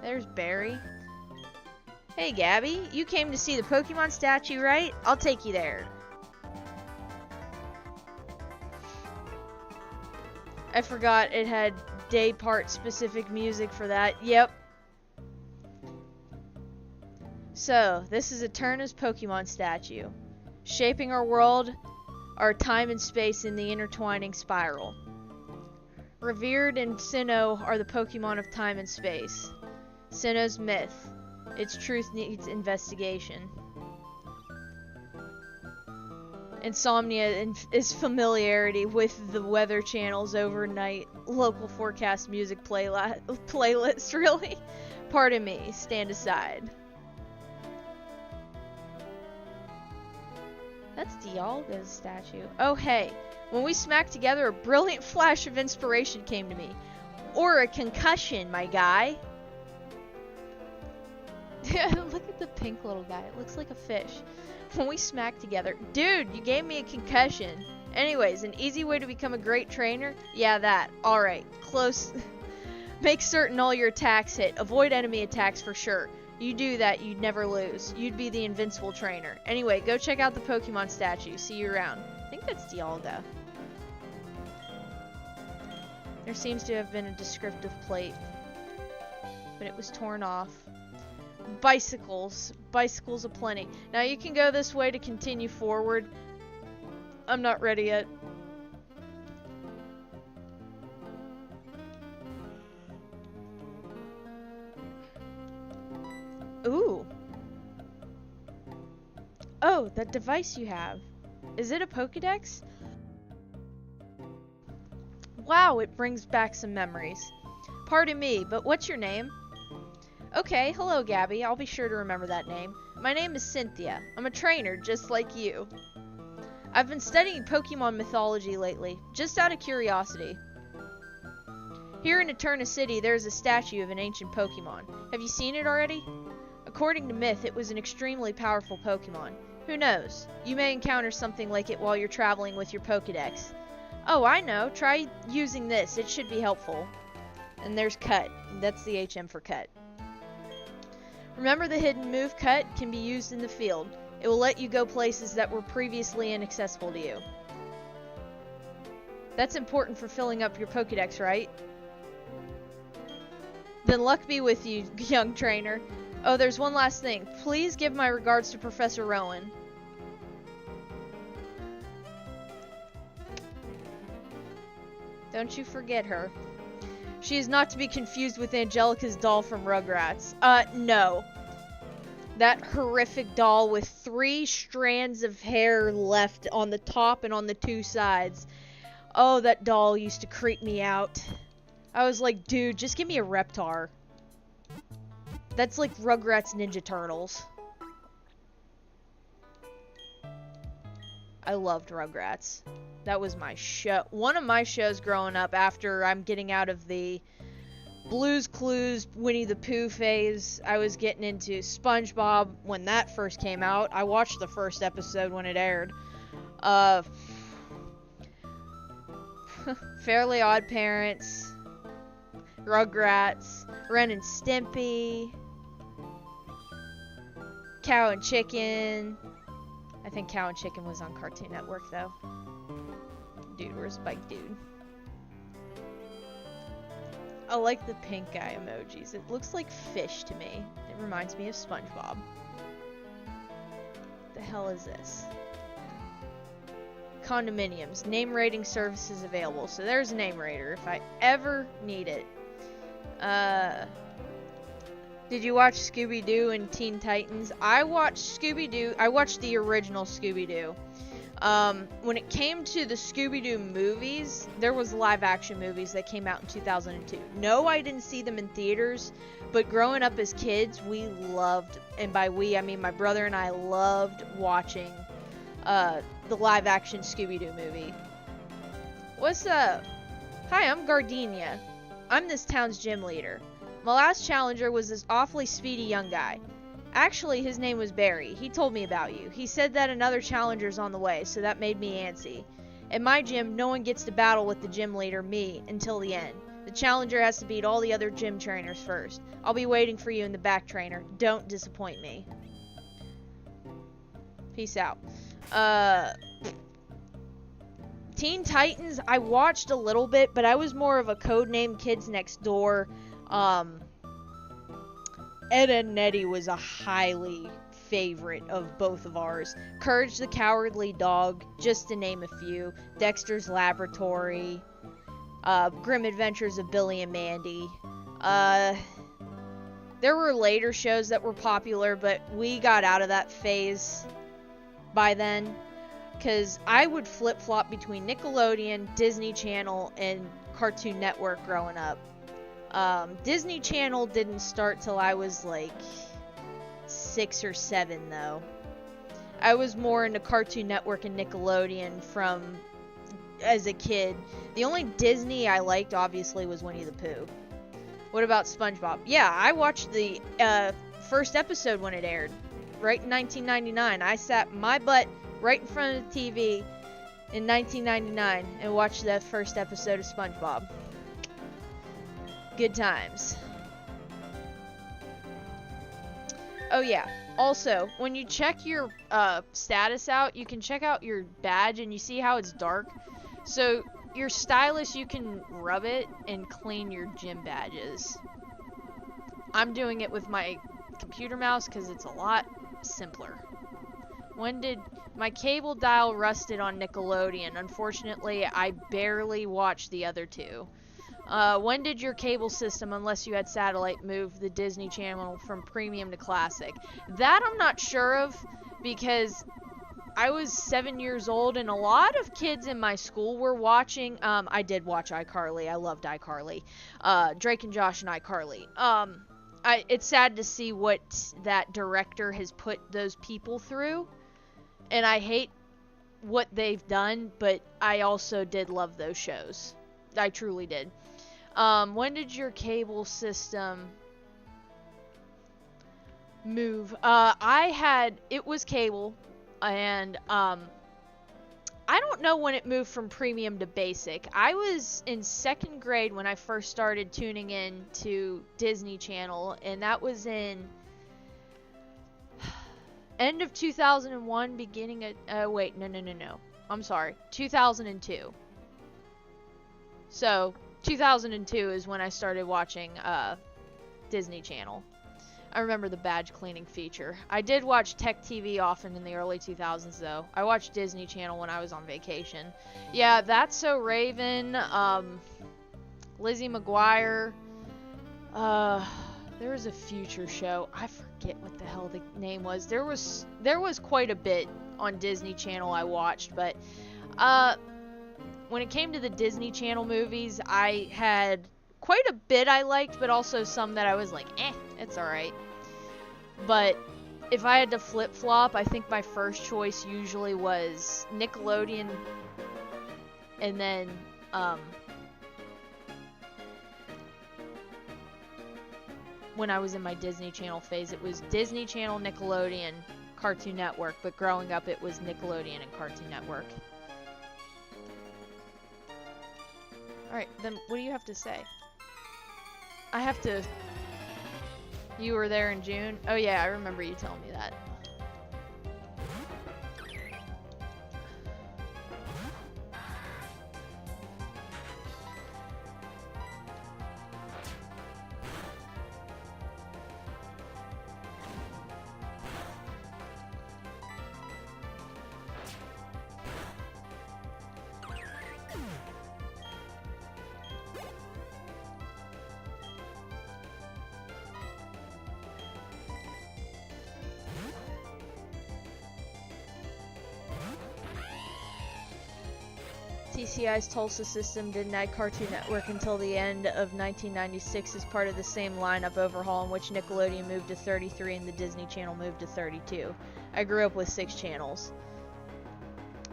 [SPEAKER 1] There's Barry. Hey Gabby, you came to see the Pokemon statue, right? I'll take you there. I forgot it had day part specific music for that. Yep. So, this is Eterna's Pokemon statue. Shaping our world are time and space in the intertwining spiral. Revered in Sinnoh are the Pokemon of time and space. Sinnoh's myth. Its truth needs investigation. Insomnia is familiarity with the Weather Channel's overnight local forecast music playlist, really? Pardon me, stand aside. That's Dialga's statue. Oh hey, when we smacked together, a brilliant flash of inspiration came to me. Or a concussion, my guy. Look at the pink little guy. It looks like a fish. When we smacked together. Dude, you gave me a concussion. Anyways, an easy way to become a great trainer? Yeah, that. Alright, close. Make certain all your attacks hit. Avoid enemy attacks for sure. You do that, you'd never lose. You'd be the invincible trainer. Anyway, go check out the Pokemon statue. See you around. I think that's Dialga. There seems to have been a descriptive plate, but it was torn off. Bicycles. Bicycles aplenty. Now you can go this way to continue forward. I'm not ready yet. Ooh. Oh, that device you have. Is it a Pokédex? Wow, it brings back some memories. Pardon me, but what's your name? Okay, hello Gabby, I'll be sure to remember that name. My name is Cynthia. I'm a trainer, just like you. I've been studying Pokemon mythology lately, just out of curiosity. Here in Eterna City, there's a statue of an ancient Pokemon. Have you seen it already? According to myth, it was an extremely powerful Pokemon. Who knows? You may encounter something like it while you're traveling with your Pokédex. Oh, I know. Try using this. It should be helpful. And there's Cut. That's the HM for Cut. Remember the hidden move Cut can be used in the field. It will let you go places that were previously inaccessible to you. That's important for filling up your Pokédex, right? Then luck be with you, young trainer. Oh, there's one last thing. Please give my regards to Professor Rowan. Don't you forget her. She is not to be confused with Angelica's doll from Rugrats. No. That horrific doll with 3 strands of hair left on the top and on the 2 sides. Oh, that doll used to creep me out. I was like, dude, just give me a Reptar. That's like Rugrats Ninja Turtles. I loved Rugrats. That was my show. One of my shows growing up after I'm getting out of the Blue's Clues, Winnie the Pooh phase. I was getting into SpongeBob when that first came out. I watched the first episode when it aired. Fairly Odd Parents, Rugrats, Ren and Stimpy, Cow and Chicken. I think Cow and Chicken was on Cartoon Network though. Dude, where's Spike Dude? I like the pink guy emojis. It looks like fish to me. It reminds me of SpongeBob. The hell is this? Condominiums. Name rating services available. So there's a name rater if I ever need it. Did you watch Scooby-Doo and Teen Titans? I watched Scooby-Doo. I watched the original Scooby-Doo. When it came to the Scooby-Doo movies, there was live action movies that came out in 2002. No, I didn't see them in theaters, but growing up as kids, we loved, and by we, I mean my brother and I loved watching, the live action Scooby-Doo movie. What's up? Hi, I'm Gardenia. I'm this town's gym leader. My last challenger was this awfully speedy young guy. Actually, his name was Barry. He told me about you. He said that another challenger's on the way, so that made me antsy. At my gym, no one gets to battle with the gym leader, me, until the end. The challenger has to beat all the other gym trainers first. I'll be waiting for you in the back, trainer. Don't disappoint me. Peace out. Teen Titans, I watched a little bit, but I was more of a Codename Kids Next Door. Ed, Edd n Eddy was a highly favorite of both of ours. Courage the Cowardly Dog, just to name a few. Dexter's Laboratory. Grim Adventures of Billy and Mandy. There were later shows that were popular, but we got out of that phase by then. Because I would flip-flop between Nickelodeon, Disney Channel, and Cartoon Network growing up. Disney Channel didn't start till I was like 6 or 7 though. I was more into Cartoon Network and Nickelodeon from as a kid. The only Disney I liked obviously was Winnie the Pooh. What about SpongeBob? Yeah, I watched the first episode when it aired, right in 1999. I sat my butt right in front of the TV in 1999 and watched that first episode of SpongeBob. Good times. Oh yeah, also, when you check your status out, you can check out your badge and you see how it's dark. So, your stylus, you can rub it and clean your gym badges. I'm doing it with my computer mouse because it's a lot simpler. When did my cable dial rusted on Nickelodeon? Unfortunately, I barely watched the other two. When did your cable system, unless you had satellite, move the Disney Channel from premium to classic? That I'm not sure of, because I was 7 years old and a lot of kids in my school were watching. I did watch iCarly. I loved iCarly. Drake and Josh and iCarly. It's sad to see what that director has put those people through, and I hate what they've done, but I also did love those shows. I truly did. When did your cable system move? It was cable, and I don't know when it moved from premium to basic. I was in 2nd grade when I first started tuning in to Disney Channel, and that was in end of 2001, beginning of, no. I'm sorry, 2002. So, 2002 is when I started watching Disney Channel. I remember the badge cleaning feature. I did watch Tech TV often in the early 2000s, though. I watched Disney Channel when I was on vacation. Yeah, That's So Raven, Lizzie McGuire. There was a future show. I forget what the hell the name was. There was quite a bit on Disney Channel I watched, but when it came to the Disney Channel movies, I had quite a bit I liked, but also some that I was like, it's alright. But if I had to flip-flop, I think my first choice usually was Nickelodeon And then, when I was in my Disney Channel phase, it was Disney Channel, Nickelodeon, Cartoon Network, but growing up it was Nickelodeon and Cartoon Network. Alright, then what do you have to say? I have to... You were there in June? Oh yeah, I remember you telling me that. TCI's Tulsa system didn't add Cartoon Network until the end of 1996 as part of the same lineup overhaul in which Nickelodeon moved to 33 and the Disney Channel moved to 32. I grew up with 6 channels.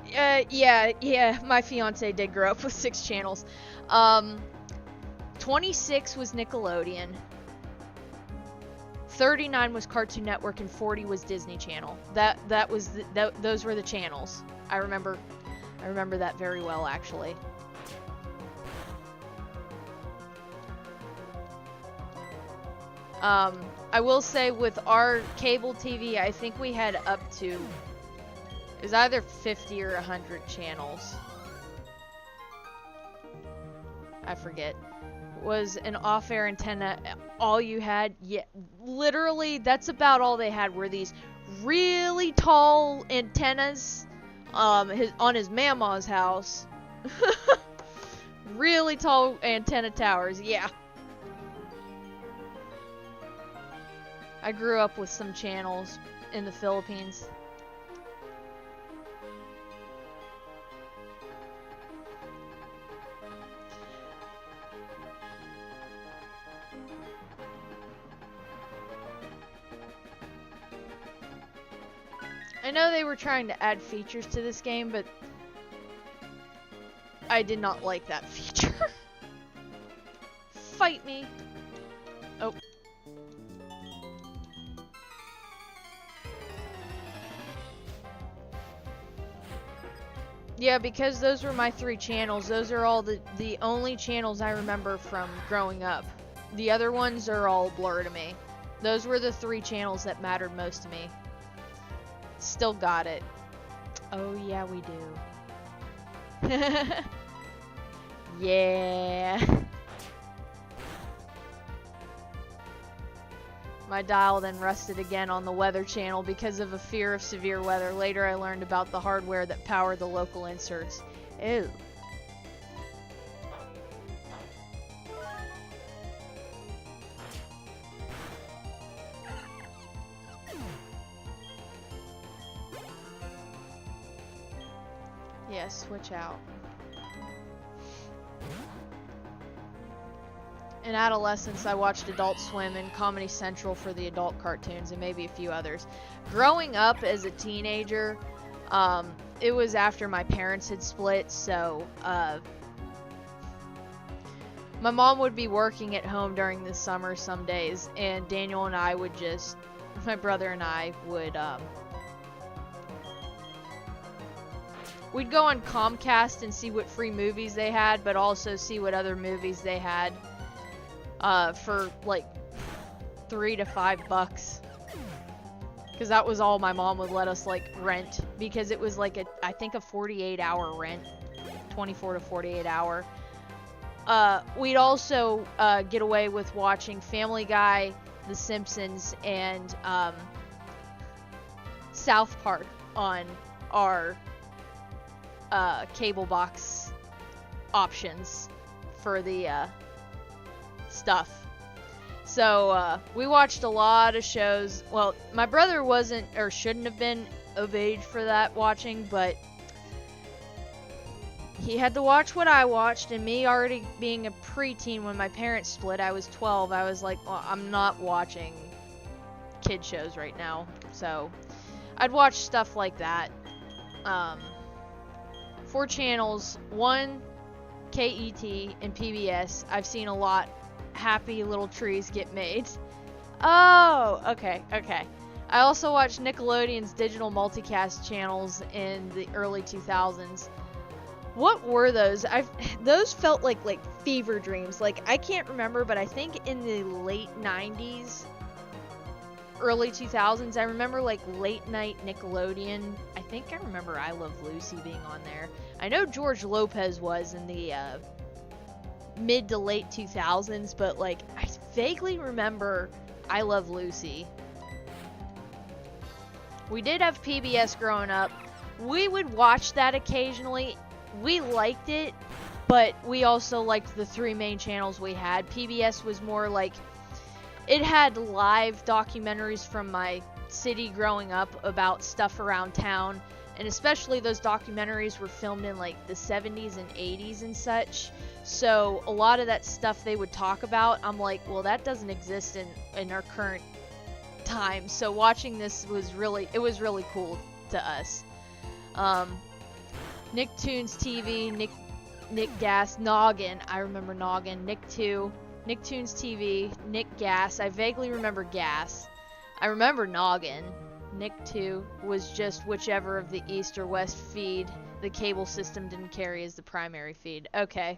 [SPEAKER 1] Yeah, my fiance did grow up with 6 channels. 26 was Nickelodeon. 39 was Cartoon Network and 40 was Disney Channel. Those were the channels. I remember that very well, actually. I will say with our cable TV, I think we had up to, it was either 50 or 100 channels. I forget. Was an off-air antenna all you had? Yeah, literally, that's about all they had, were these really tall antennas on his mama's house. Really tall antenna towers, yeah. I grew up with some channels in the Philippines. I know they were trying to add features to this game, but I did not like that feature. Fight me. Oh. Yeah, because those were my 3 channels. Those are all the only channels I remember from growing up. The other ones are all blur to me. Those were the 3 channels that mattered most to me. Still got it. Oh yeah, we do. Yeah. My dial then rusted again on the Weather Channel because of a fear of severe weather. Later I learned about the hardware that powered the local inserts. Ew. Yeah, switch out. In adolescence, I watched Adult Swim and Comedy Central for the adult cartoons and maybe a few others. Growing up as a teenager, it was after my parents had split, so my mom would be working at home during the summer some days, and Daniel and I would just, my brother and I would, we'd go on Comcast and see what free movies they had, but also see what other movies they had for like $3 to $5, because that was all my mom would let us like rent, because it was like I think a 48-hour rent, 24 to 48 hour. We'd also get away with watching Family Guy, The Simpsons, and South Park on our cable box options for the stuff. So we watched a lot of shows. Well, my brother wasn't or shouldn't have been of age for that watching, but he had to watch what I watched, and me already being a preteen when my parents split, I was 12, I was like, well, I'm not watching kid shows right now. So I'd watch stuff like that. 4 channels, 1 KET and PBS. I've seen a lot happy little trees get made. Oh, okay. I also watched Nickelodeon's digital multicast channels in the early 2000s. What were those? Those felt like fever dreams. Like, I can't remember, but I think in the late 90s, early 2000s, I remember like late night Nickelodeon. I think I remember I Love Lucy being on there. I know George Lopez was in the mid to late 2000s, but like I vaguely remember I Love Lucy. We did have PBS growing up. We would watch that occasionally. We liked it, but we also liked the 3 main channels we had. PBS was more like, it had live documentaries from my city growing up about stuff around town, and especially those documentaries were filmed in like the 70s and 80s and such. So a lot of that stuff they would talk about, I'm like, well, that doesn't exist in our current time. So watching this was really cool to us. Nicktoons TV, Nick Gas, Noggin. I remember Noggin. Nicktoons TV, Nick Gas. I vaguely remember Gas. I remember Noggin. Nick 2 was just whichever of the east or west feed the cable system didn't carry as the primary feed. Okay.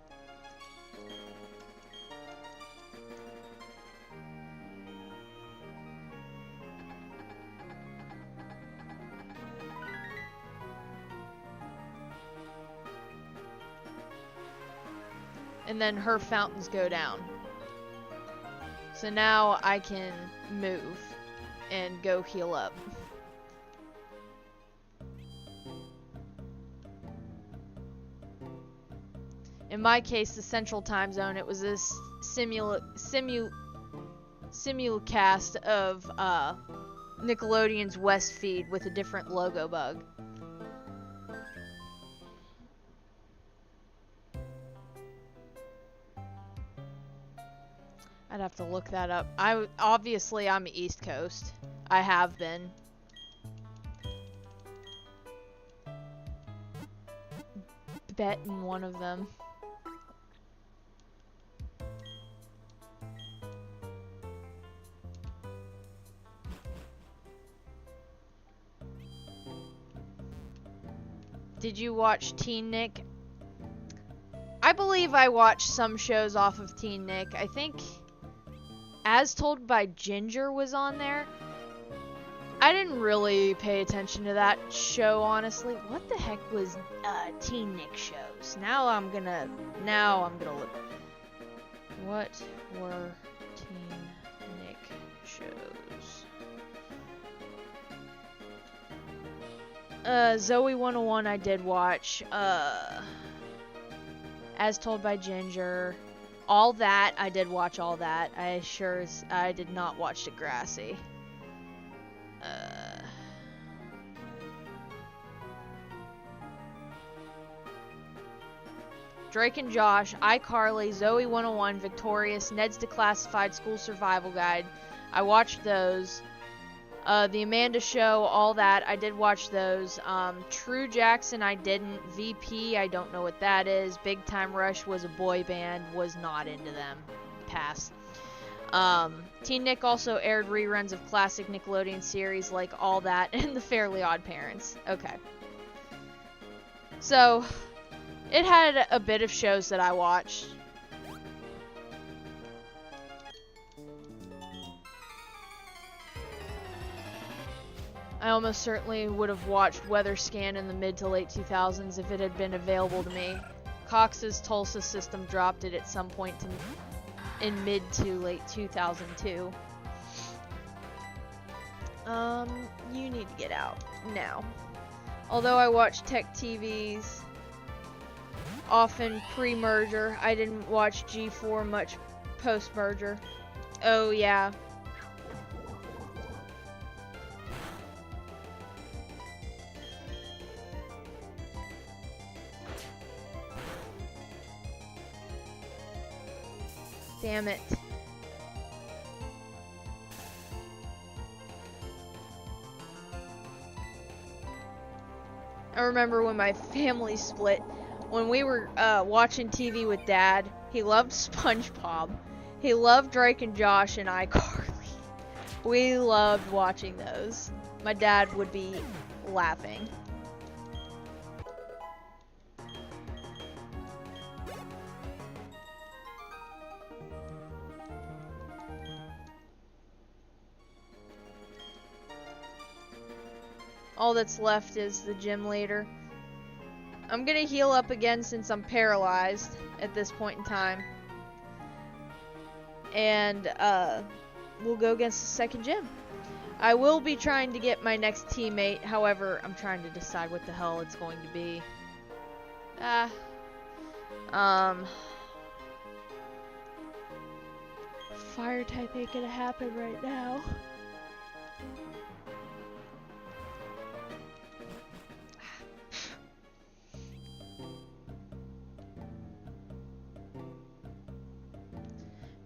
[SPEAKER 1] And then her fountains go down. So now I can move and go heal up. In my case, the central time zone, it was this simulcast of Nickelodeon's West feed with a different logo bug. I'd have to look that up. Obviously I'm East Coast. I have been. Betting one of them. Did you watch Teen Nick? I believe I watched some shows off of Teen Nick. I think As Told by Ginger was on there. I didn't really pay attention to that show, honestly. What the heck was Teen Nick shows? Now I'm gonna look. What were Teen Nick shows? Zoe 101 I did watch. As Told by Ginger. All That, I did watch All That. I did not watch Degrassi. Drake and Josh, iCarly, Zoe 101, Victorious, Ned's Declassified School Survival Guide. I watched those. The Amanda Show, All That, I did watch those. True Jackson, I didn't. VP, I don't know what that is. Big Time Rush was a boy band, was not into them. Pass. Teen Nick also aired reruns of classic Nickelodeon series like All That and The Fairly Odd Parents. Okay. So, it had a bit of shows that I watched. I almost certainly would have watched Weather Scan in the mid to late 2000s if it had been available to me. Cox's Tulsa system dropped it at some point in mid to late 2002. You need to get out now. Although I watched Tech TVs often pre-merger, I didn't watch G4 much post-merger. Oh yeah. Damn it. I remember when my family split, when we were watching TV with Dad, he loved SpongeBob. He loved Drake and Josh and iCarly. We loved watching those. My dad would be laughing. All that's left is the gym leader. I'm gonna heal up again since I'm paralyzed at this point in time. And we'll go against the second gym. I will be trying to get my next teammate, however, I'm trying to decide what the hell it's going to be. Fire type ain't gonna happen right now.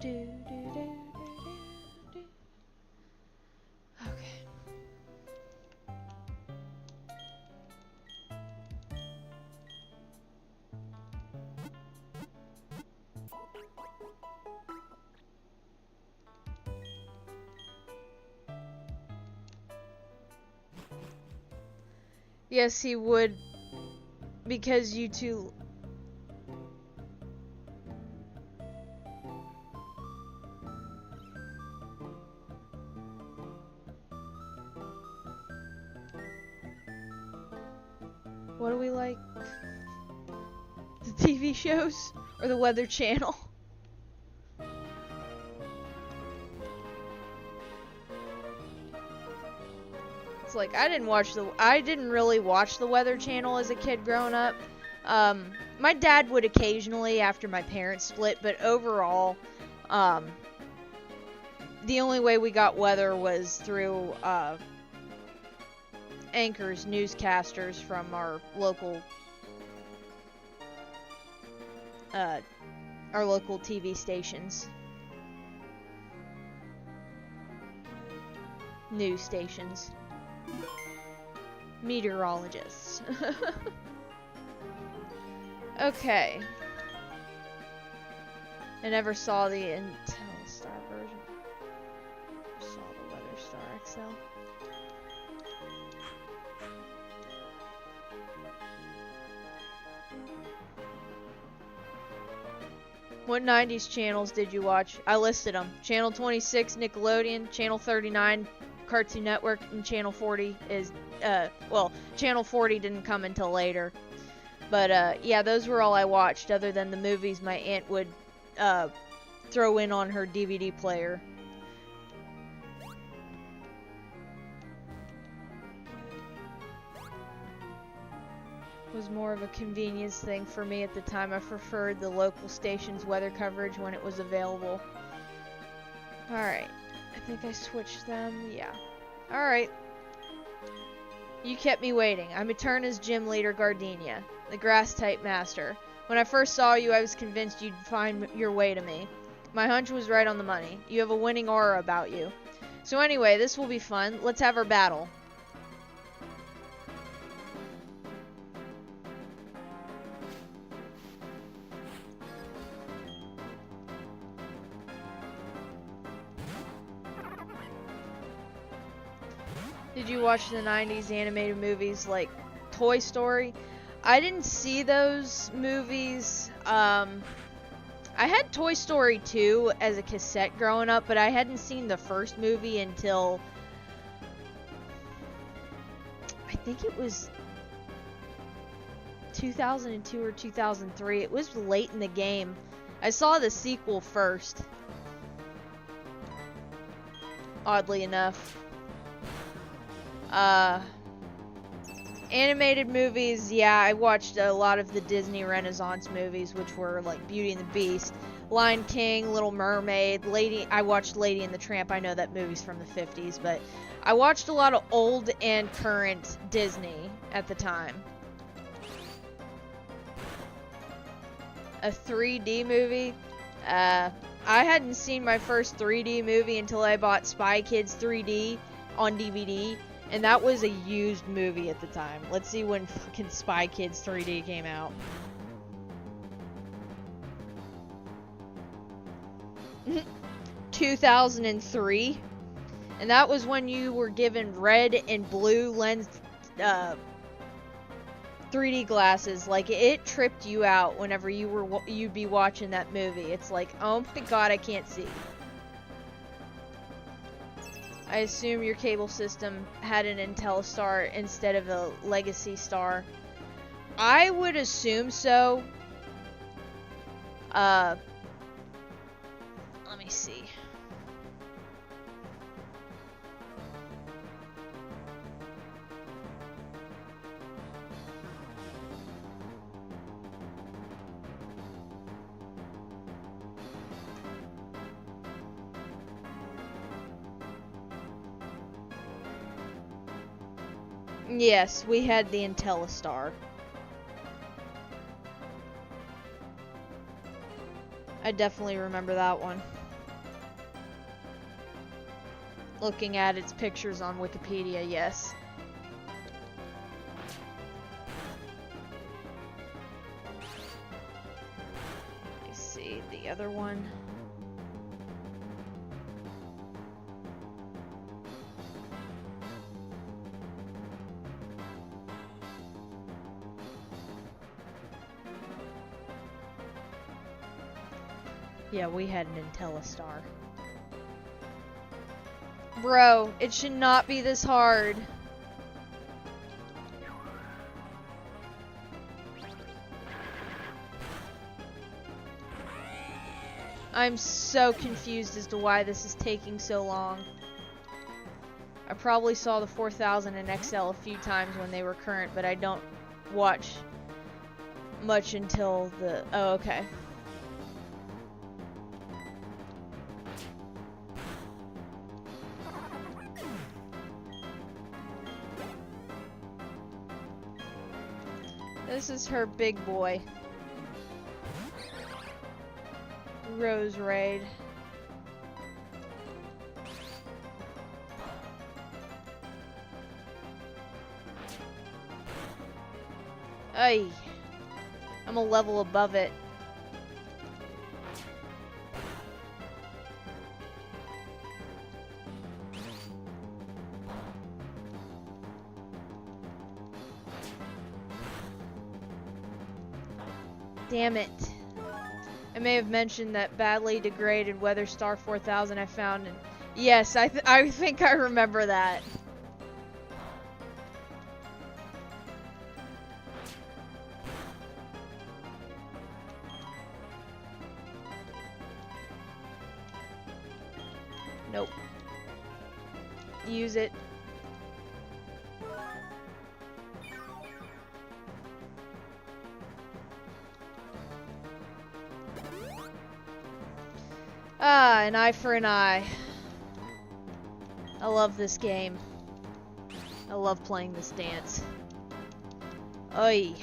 [SPEAKER 1] Okay. Yes, he would, because you two... What do we like? The TV shows? Or the Weather Channel? It's like, I didn't really watch the Weather Channel as a kid growing up. My dad would occasionally after my parents split, but overall, the only way we got weather was through, anchors, newscasters from our local TV stations. News stations. Meteorologists. Okay. I never saw the IntelliStar version. I saw the WeatherStar XL. What 90s channels did you watch? I listed them. Channel 26, Nickelodeon. Channel 39, Cartoon Network. And Channel 40 is, well, Channel 40 didn't come until later. But, yeah, those were all I watched, other than the movies my aunt would, throw in on her DVD player. Was more of a convenience thing for me at the time. I preferred the local station's weather coverage when it was available. Alright. I think I switched them. Yeah. Alright. You kept me waiting. I'm Eterna's gym leader, Gardenia, the grass-type master. When I first saw you, I was convinced you'd find your way to me. My hunch was right on the money. You have a winning aura about you. So anyway, this will be fun. Let's have our battle. Did you watch the 90s animated movies like Toy Story? I didn't see those movies. I had Toy Story 2 as a cassette growing up, but I hadn't seen the first movie until I think it was 2002 or 2003. It was late in the game. I saw the sequel first, oddly enough. Animated movies, yeah, I watched a lot of the Disney Renaissance movies, which were like Beauty and the Beast, Lion King, Little Mermaid, I watched Lady and the Tramp. I know that movie's from the 50s, but I watched a lot of old and current Disney at the time. A 3D movie? I hadn't seen my first 3D movie until I bought Spy Kids 3D on DVD. And that was a used movie at the time. Let's see when fucking Spy Kids 3D came out. (2003), and that was when you were given red and blue lens 3D glasses. Like, it tripped you out whenever you'd be watching that movie. It's like, oh my god, I can't see. I assume your cable system had an IntelliStar instead of a Legacy Star. I would assume so. Let me see. Yes, we had the IntelliStar. I definitely remember that one. Looking at its pictures on Wikipedia, yes. Let's see, the other one. Yeah, we had an IntelliStar. Bro, it should not be this hard. I'm so confused as to why this is taking so long. I probably saw the 4000 and XL a few times when they were current, but I don't watch much until the... Oh, okay. This is her big boy. Rose Raid. Ay. I'm a level above it. Damn it. I may have mentioned that badly degraded Weather Star 4000 I found, and yes, I think I remember that. Nope. Use it. Ah, an eye for an eye. I love this game. I love playing this dance. Oi.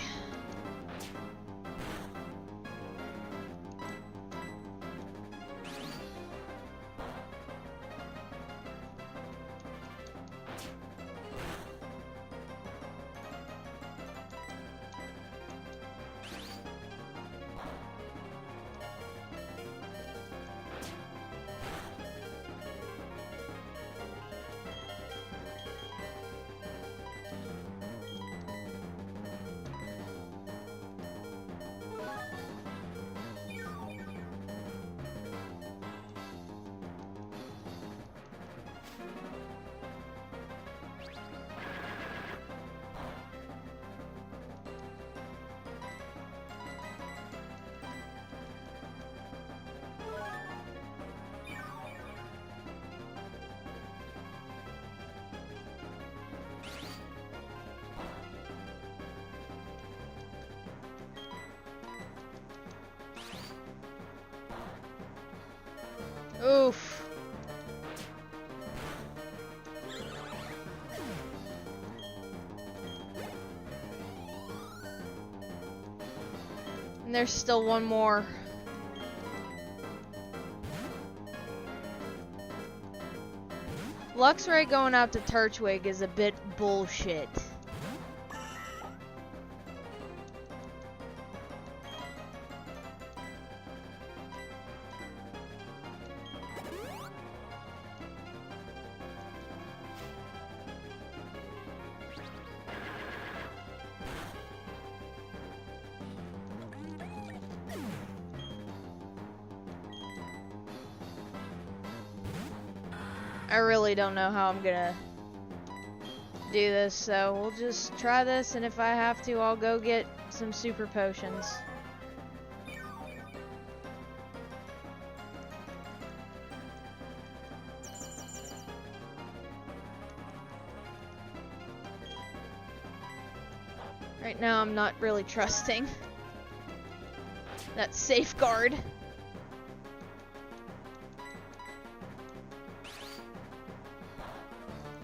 [SPEAKER 1] Oof. And there's still one more. Luxray going out to Turtwig is a bit bullshit. I really don't know how I'm gonna do this, so we'll just try this, and if I have to, I'll go get some super potions. Right now, I'm not really trusting that safeguard.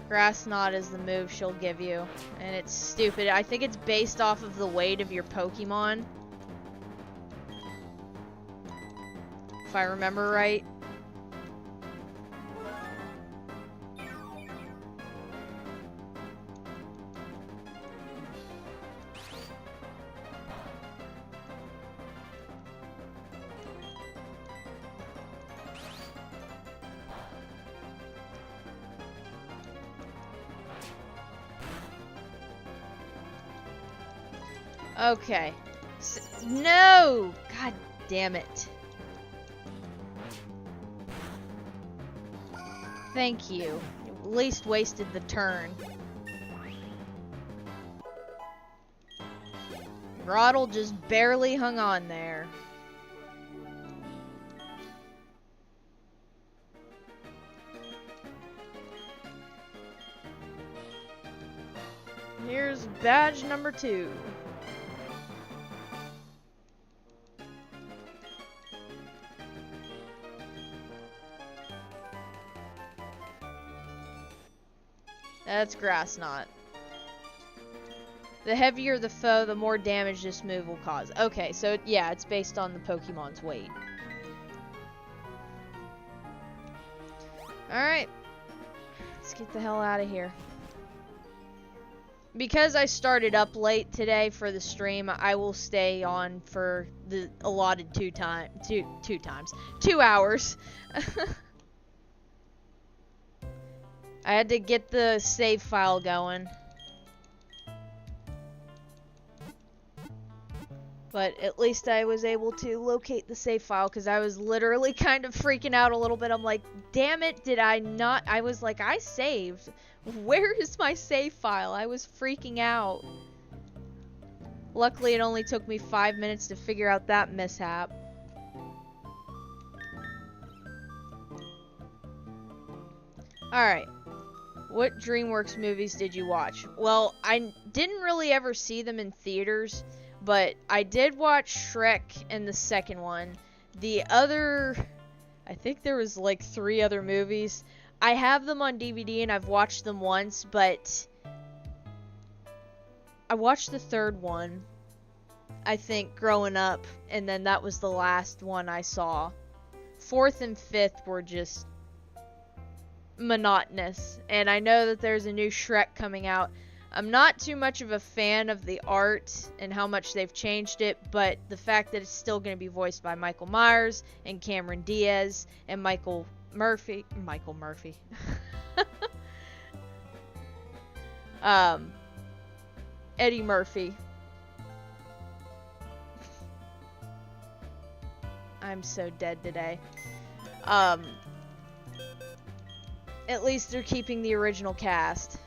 [SPEAKER 1] Grass Knot is the move she'll give you, and it's stupid. I think it's based off of the weight of your Pokemon, if I remember right. Okay. No! God damn it. Thank you. At least wasted the turn. Groddle just barely hung on there. Here's badge number 2. That's Grass Knot. The heavier the foe, the more damage this move will cause. Okay, so yeah, it's based on the Pokemon's weight. Alright. Let's get the hell out of here. Because I started up late today for the stream, I will stay on for the allotted 2 hours. I had to get the save file going. But at least I was able to locate the save file, because I was literally kind of freaking out a little bit. I'm like, damn it, did I not? I was like, I saved. Where is my save file? I was freaking out. Luckily, it only took me 5 minutes to figure out that mishap. Alright. What DreamWorks movies did you watch? Well, I didn't really ever see them in theaters, but I did watch Shrek and the second one. The other, I think there was like 3 other movies. I have them on DVD and I've watched them once, but I watched the third one, I think, growing up, and then that was the last one I saw. 4th and 5th were just monotonous, and I know that there's a new Shrek coming out. I'm not too much of a fan of the art and how much they've changed it, but the fact that it's still going to be voiced by Michael Myers and Cameron Diaz and Michael Murphy. Eddie Murphy. I'm so dead today. At least they're keeping the original cast.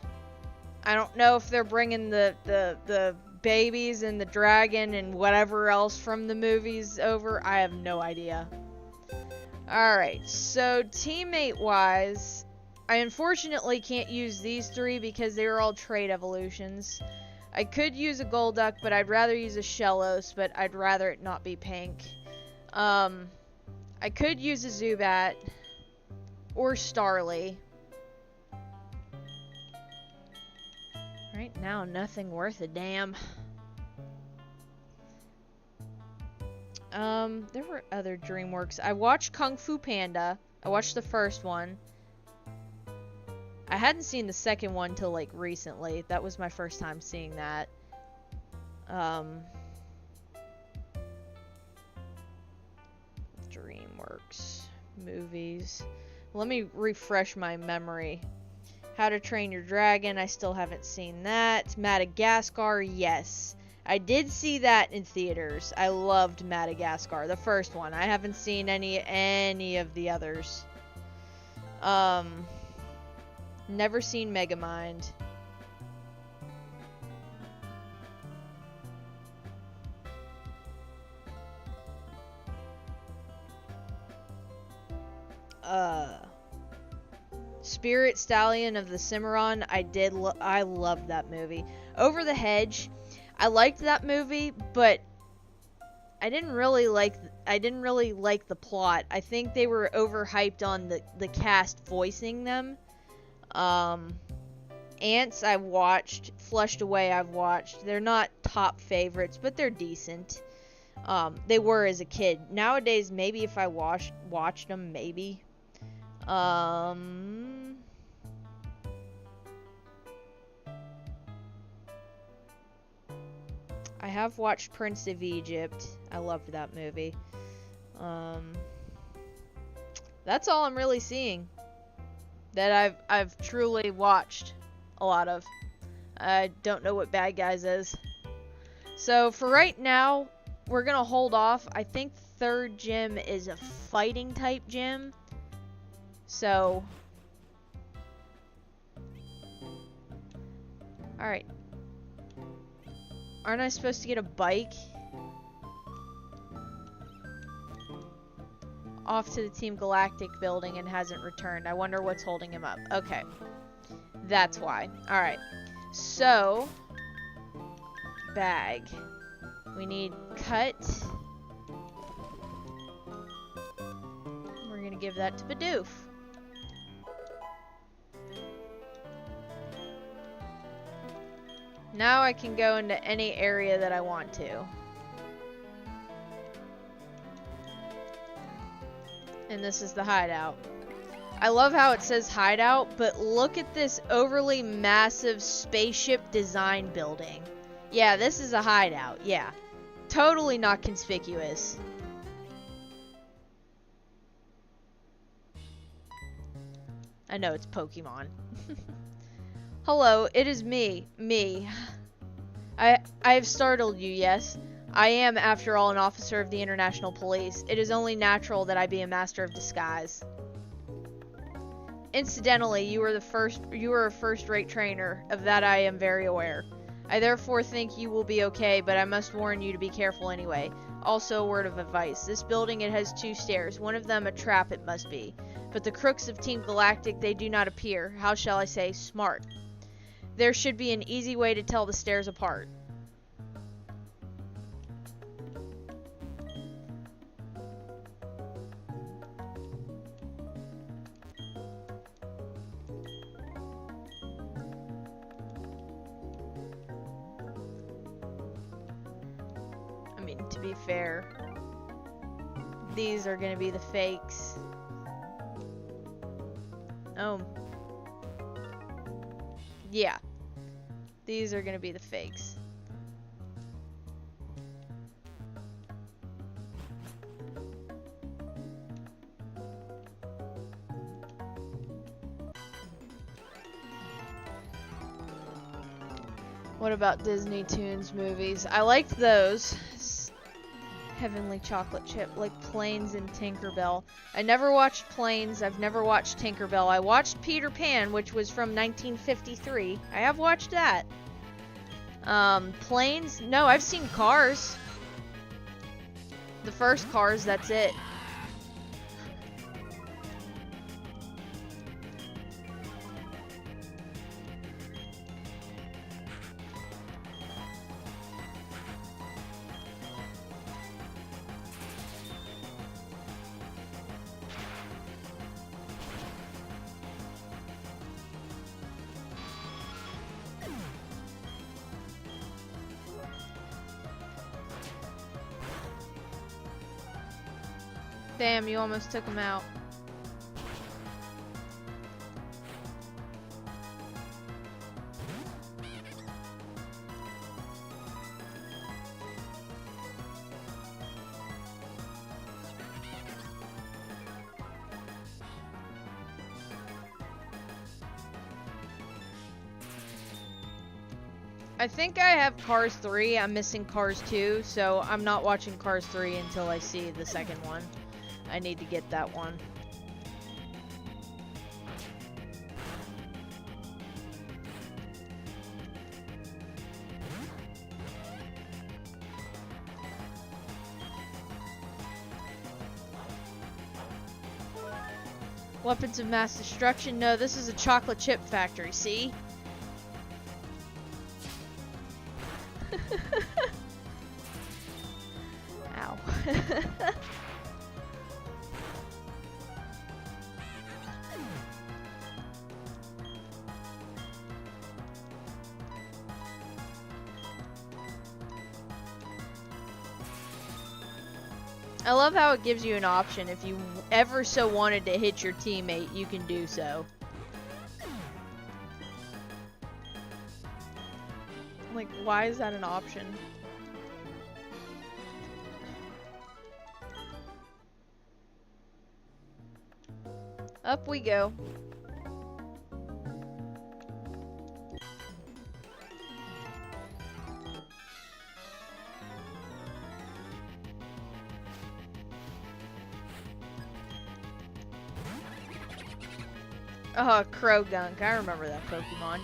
[SPEAKER 1] I don't know if they're bringing the babies and the dragon and whatever else from the movies over. I have no idea. Alright, so teammate-wise, I unfortunately can't use these 3 because they are all trait evolutions. I could use a Golduck, but I'd rather use a Shellos, but I'd rather it not be pink. I could use a Zubat or Starly. Right now, nothing worth a damn. There were other DreamWorks. I watched Kung Fu Panda. I watched the first one. I hadn't seen the second one till like recently. That was my first time seeing that. DreamWorks movies. Let me refresh my memory. How to Train Your Dragon, I still haven't seen that. Madagascar, yes. I did see that in theaters. I loved Madagascar, the first one. I haven't seen any of the others. Never seen Megamind. Spirit Stallion of the Cimarron, I loved that movie. Over the Hedge, I liked that movie, but I didn't really like the plot. I think they were overhyped on the cast voicing them. Ants I've watched, Flushed Away I've watched. They're not top favorites, but they're decent. They were as a kid. Nowadays, maybe if I watched them, maybe. I have watched Prince of Egypt. I loved that movie. That's all I'm really seeing that I've truly watched a lot of. I don't know what Bad Guys is. So for right now, we're gonna hold off. I think third gym is a fighting type gym. So, alright. Aren't I supposed to get a bike? Off to the Team Galactic building and hasn't returned. I wonder what's holding him up. Okay. That's why. Alright. So, bag. We need cut. We're gonna give that to Bidoof. Now I can go into any area that I want to. And this is the hideout. I love how it says hideout, but look at this overly massive spaceship design building. Yeah, this is a hideout. Yeah. Totally not conspicuous. I know it's Pokemon. Hello, it is me. I have startled you, yes. I am, after all, an officer of the International Police. It is only natural that I be a master of disguise. Incidentally, you are a first-rate trainer. Of that I am very aware. I therefore think you will be okay, but I must warn you to be careful anyway. Also, a word of advice. This building, it has 2 stairs. One of them a trap it must be. But the crooks of Team Galactic, they do not appear, how shall I say, smart. There should be an easy way to tell the stairs apart. I mean, to be fair, these are going to be the fakes. Oh. Yeah. These are going to be the fakes. What about Disney Toons movies? I liked those. Heavenly Chocolate Chip, like Planes and Tinkerbell. I never watched Planes. I've never watched Tinkerbell. I watched Peter Pan, which was from 1953. I have watched that. Planes? No, I've seen Cars. The first Cars, that's it. Damn, you almost took him out. I think I have Cars 3. I'm missing Cars 2, so I'm not watching Cars 3 until I see the second one. I need to get that one. Weapons of mass destruction? No, this is a chocolate chip factory, see? Ow. I love how it gives you an option. If you ever so wanted to hit your teammate, you can do so. Like, why is that an option? Up we go. Oh, Crow Gunk. I remember that Pokemon.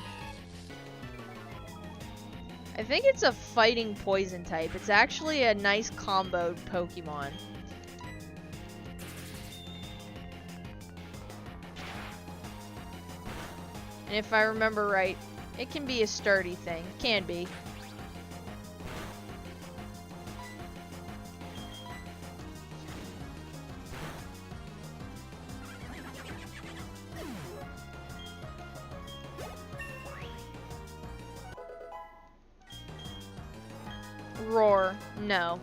[SPEAKER 1] I think it's a fighting poison type. It's actually a nice comboed Pokemon. And if I remember right, it can be a sturdy thing. Can be. Roar. No.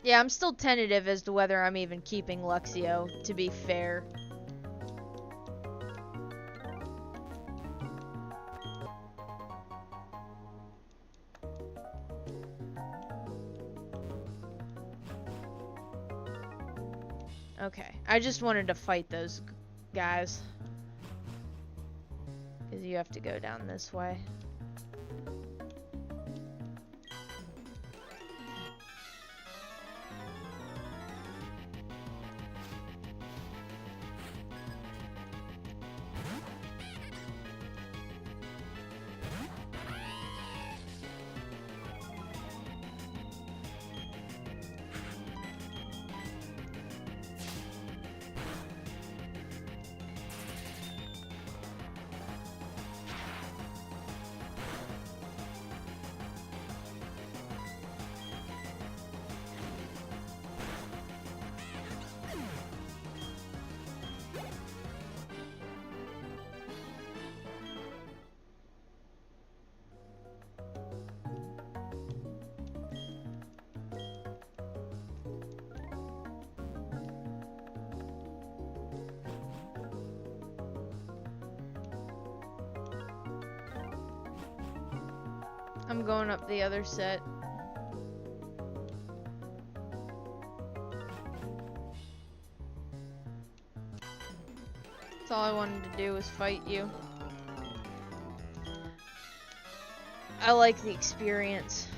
[SPEAKER 1] Yeah, I'm still tentative as to whether I'm even keeping Luxio, to be fair. Okay, I just wanted to fight those guys. Because you have to go down this way. I'm going up the other set. That's all I wanted to do was fight you. I like the experience.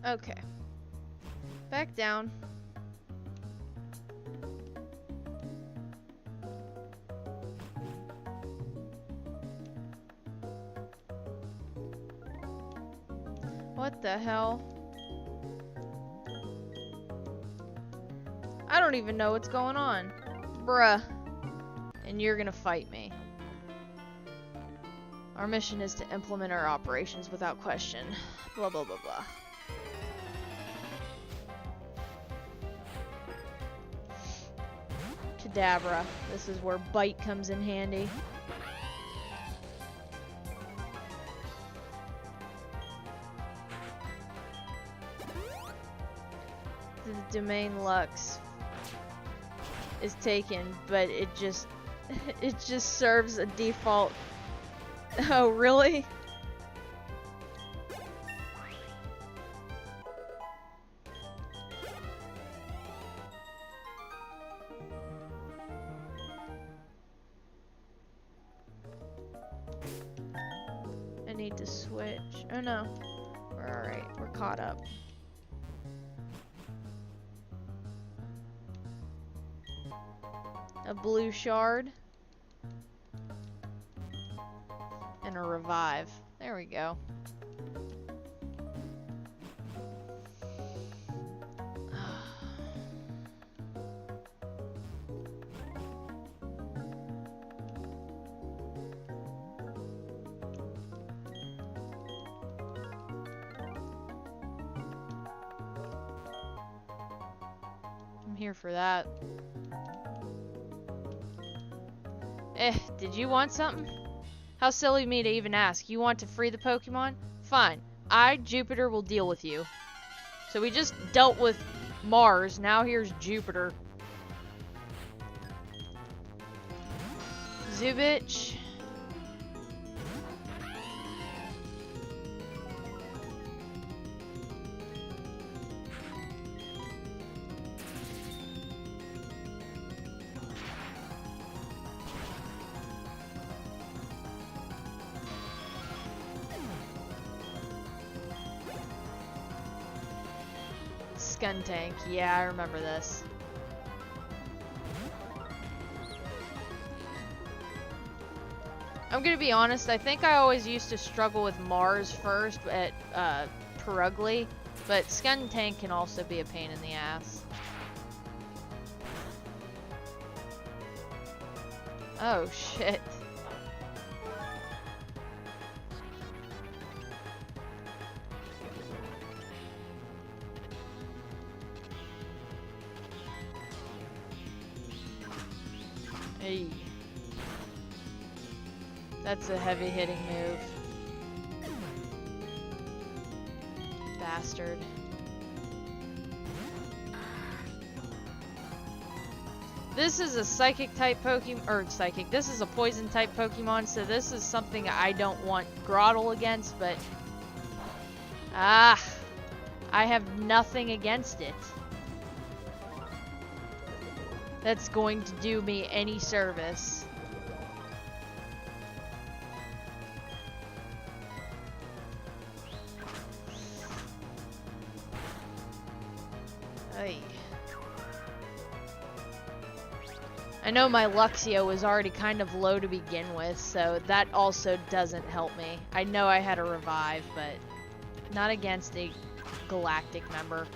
[SPEAKER 1] Okay. Back down. What the hell? I don't even know what's going on. Bruh. And you're gonna fight me. Our mission is to implement our operations without question. Blah blah blah blah. Cadabra. This is where bite comes in handy. The domain Lux is taken, but it just serves a default. Oh, really? I need to switch. Oh no. We're alright. We're caught up. A blue shard. And a revive. There we go. I'm here for that. Did you want something? How silly of me to even ask. You want to free the Pokemon? Fine. I, Jupiter, will deal with you. So we just dealt with Mars. Now here's Jupiter. Zubich. Skuntank. Yeah, I remember this. I'm gonna be honest, I think I always used to struggle with Mars first at Perugly, but Skuntank can also be a pain in the ass. Oh shit. Hey. That's a heavy hitting move. Bastard. This is a psychic type Pokemon, or psychic, this is a poison type Pokemon, so this is something I don't want Grottle against, but... I have nothing against it that's going to do me any service. Ay. I know my Luxio was already kind of low to begin with, so that also doesn't help me. I know I had a revive, but not against a galactic member.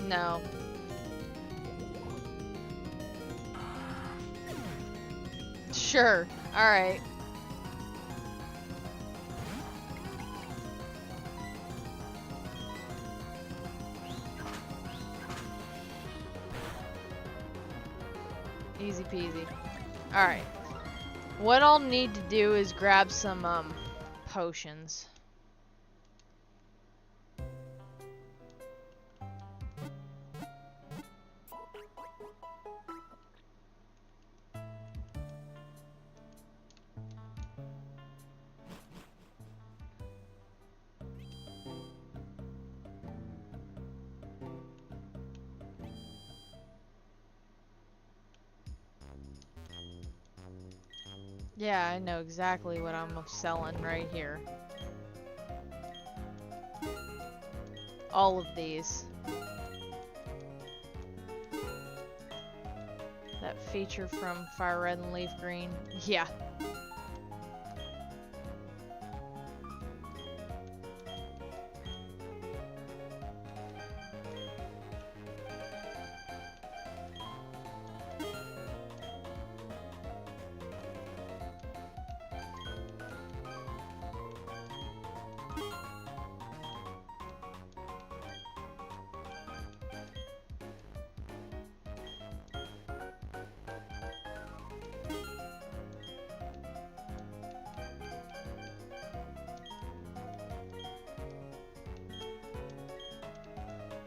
[SPEAKER 1] No. Sure. Alright. Easy peasy. Alright. What I'll need to do is grab some, potions. Yeah, I know exactly what I'm selling right here. All of these. That feature from Fire Red and Leaf Green. Yeah.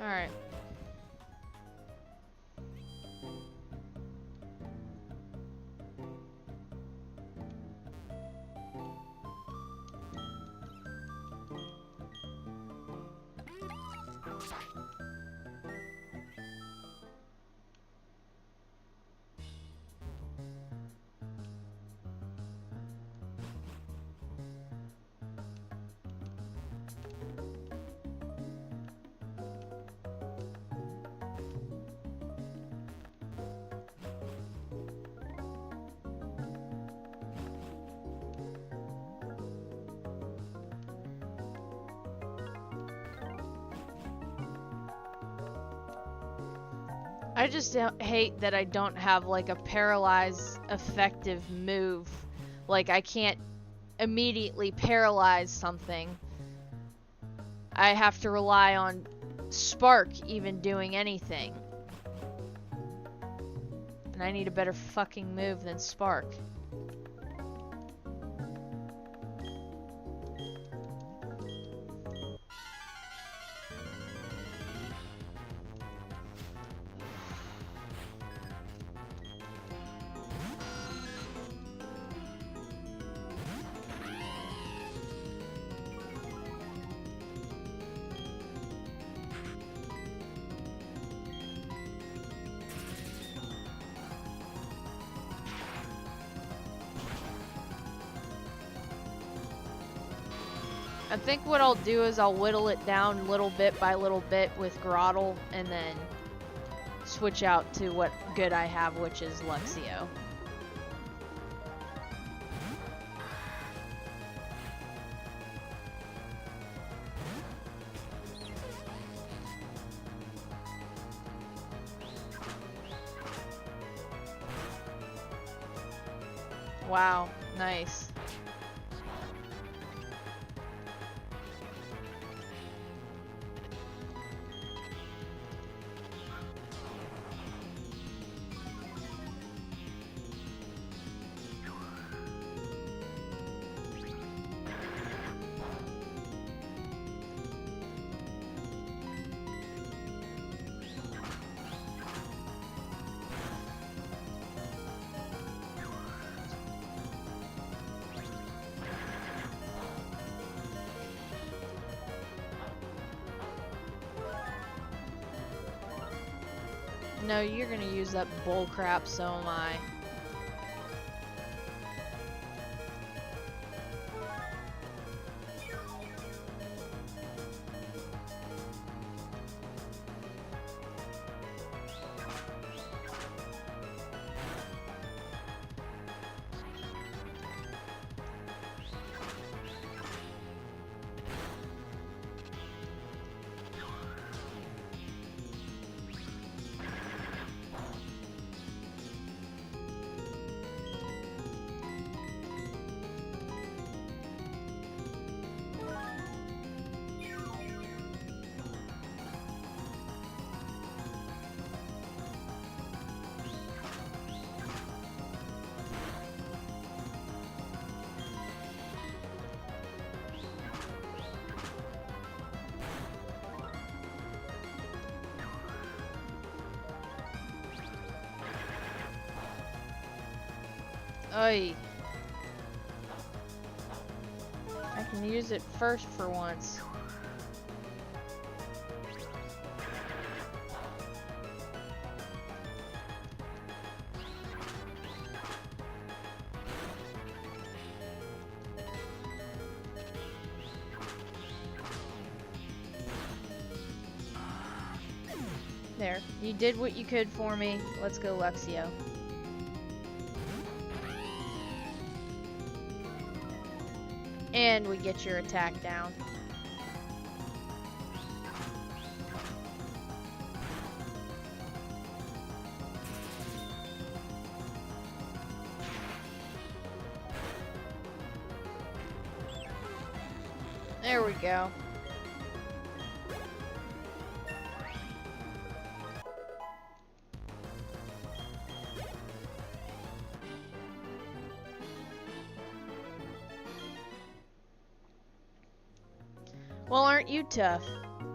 [SPEAKER 1] Alright. I just hate that I don't have like a paralyze effective move. Like I can't immediately paralyze something. I have to rely on Spark even doing anything. And I need a better fucking move than Spark. I think what I'll do is I'll whittle it down little bit by little bit with Grottle and then switch out to what good I have, which is Luxio. Wow, nice. No, you're gonna use that bull crap, so am I. Oy. I can use it first for once. There. You did what you could for me. Let's go, Luxio. And we get your attack down. There we go. Well, aren't you tough?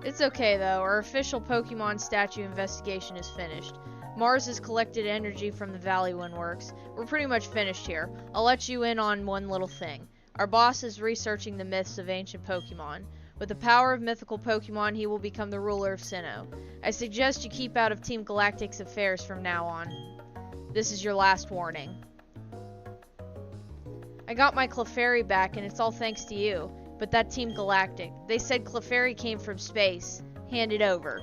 [SPEAKER 1] It's okay though, our official Pokemon statue investigation is finished. Mars has collected energy from the Valley Windworks. We're pretty much finished here. I'll let you in on one little thing. Our boss is researching the myths of ancient Pokemon. With the power of mythical Pokemon, he will become the ruler of Sinnoh. I suggest you keep out of Team Galactic's affairs from now on. This is your last warning. I got my Clefairy back, and it's all thanks to you. But that Team Galactic, they said Clefairy came from space. Hand it over.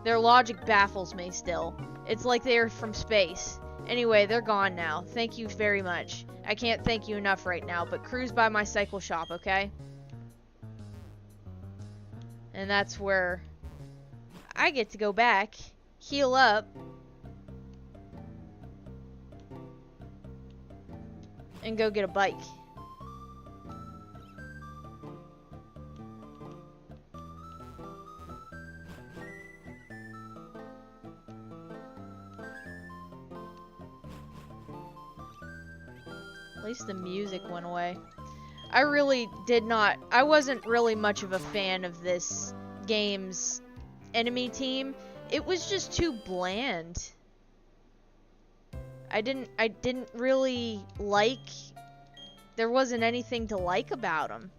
[SPEAKER 1] Their logic baffles me still. It's like they are from space. Anyway, they're gone now. Thank you very much. I can't thank you enough right now, but cruise by my cycle shop, okay? And that's where I get to go back, heal up, and go get a bike. At least the music went away. I wasn't really much of a fan of this game's enemy team. It was just too bland. I didn't really like, there wasn't anything to like about them.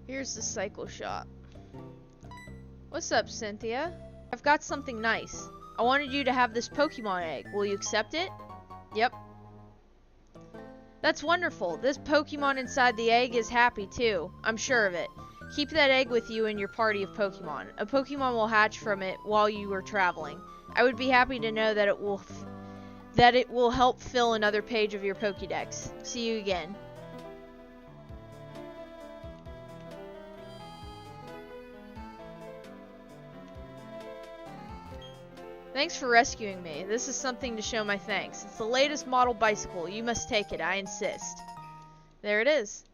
[SPEAKER 1] Here's the cycle shop. What's up, Cynthia? I've got something nice. I wanted you to have this Pokemon egg. Will you accept it? Yep. That's wonderful. This Pokemon inside the egg is happy too. I'm sure of it. Keep that egg with you in your party of Pokemon. A Pokemon will hatch from it while you are traveling. I would be happy to know that it will help fill another page of your Pokédex. See you again. Thanks for rescuing me. This is something to show my thanks. It's the latest model bicycle. You must take it. I insist. There it is.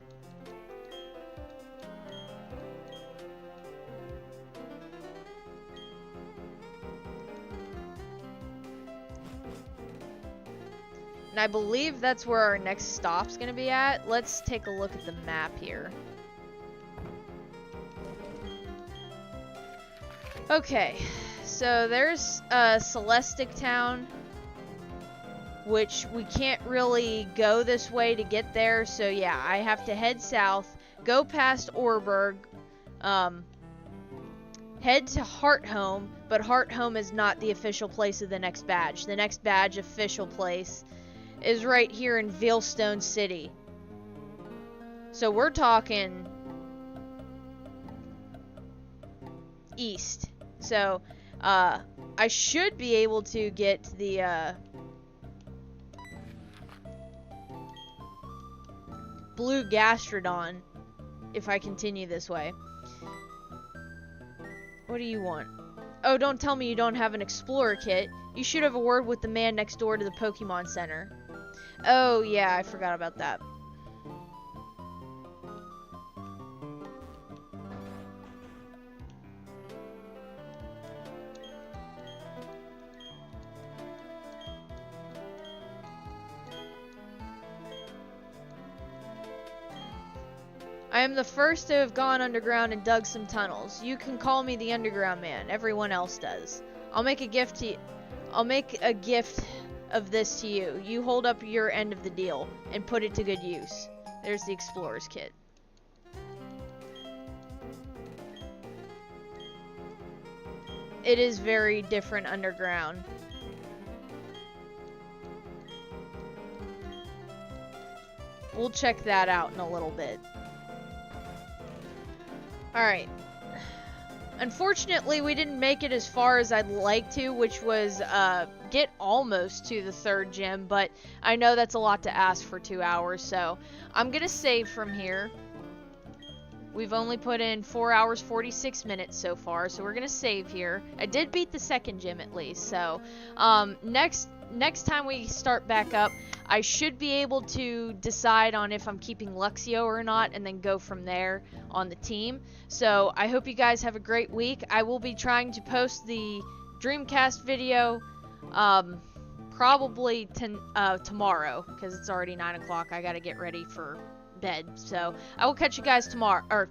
[SPEAKER 1] And I believe that's where our next stop's gonna be at. Let's take a look at the map here. Okay. So there's Celestic Town, which we can't really go this way to get there. So yeah, I have to head south, go past Orberg, head to Hearthome, but Hearthome is not the official place of the next badge. The next badge official place is right here in Veilstone City. So we're talking east. So I should be able to get the blue Gastrodon if I continue this way. What do you want? Oh, don't tell me you don't have an Explorer kit. You should have a word with the man next door to the Pokemon Center. Oh, yeah, I forgot about that. I am the first to have gone underground and dug some tunnels. You can call me the Underground Man. Everyone else does. I'll make a gift of this to you. You hold up your end of the deal and put it to good use. There's the Explorer's Kit. It is very different underground. we'll check that out in a little bit. Alright. Unfortunately, we didn't make it as far as I'd like to, which was get almost to the 3rd gym, but I know that's a lot to ask for 2 hours, so I'm gonna save from here. We've only put in 4 hours 46 minutes so far, so we're gonna save here. I did beat the 2nd gym at least, so next time we start back up, I should be able to decide on if I'm keeping Luxio or not, and then go from there on the team. So I hope you guys have a great week. I will be trying to post the Dreamcast video probably tomorrow, because it's already 9 o'clock. I gotta get ready for bed. So I will catch you guys tomorrow, or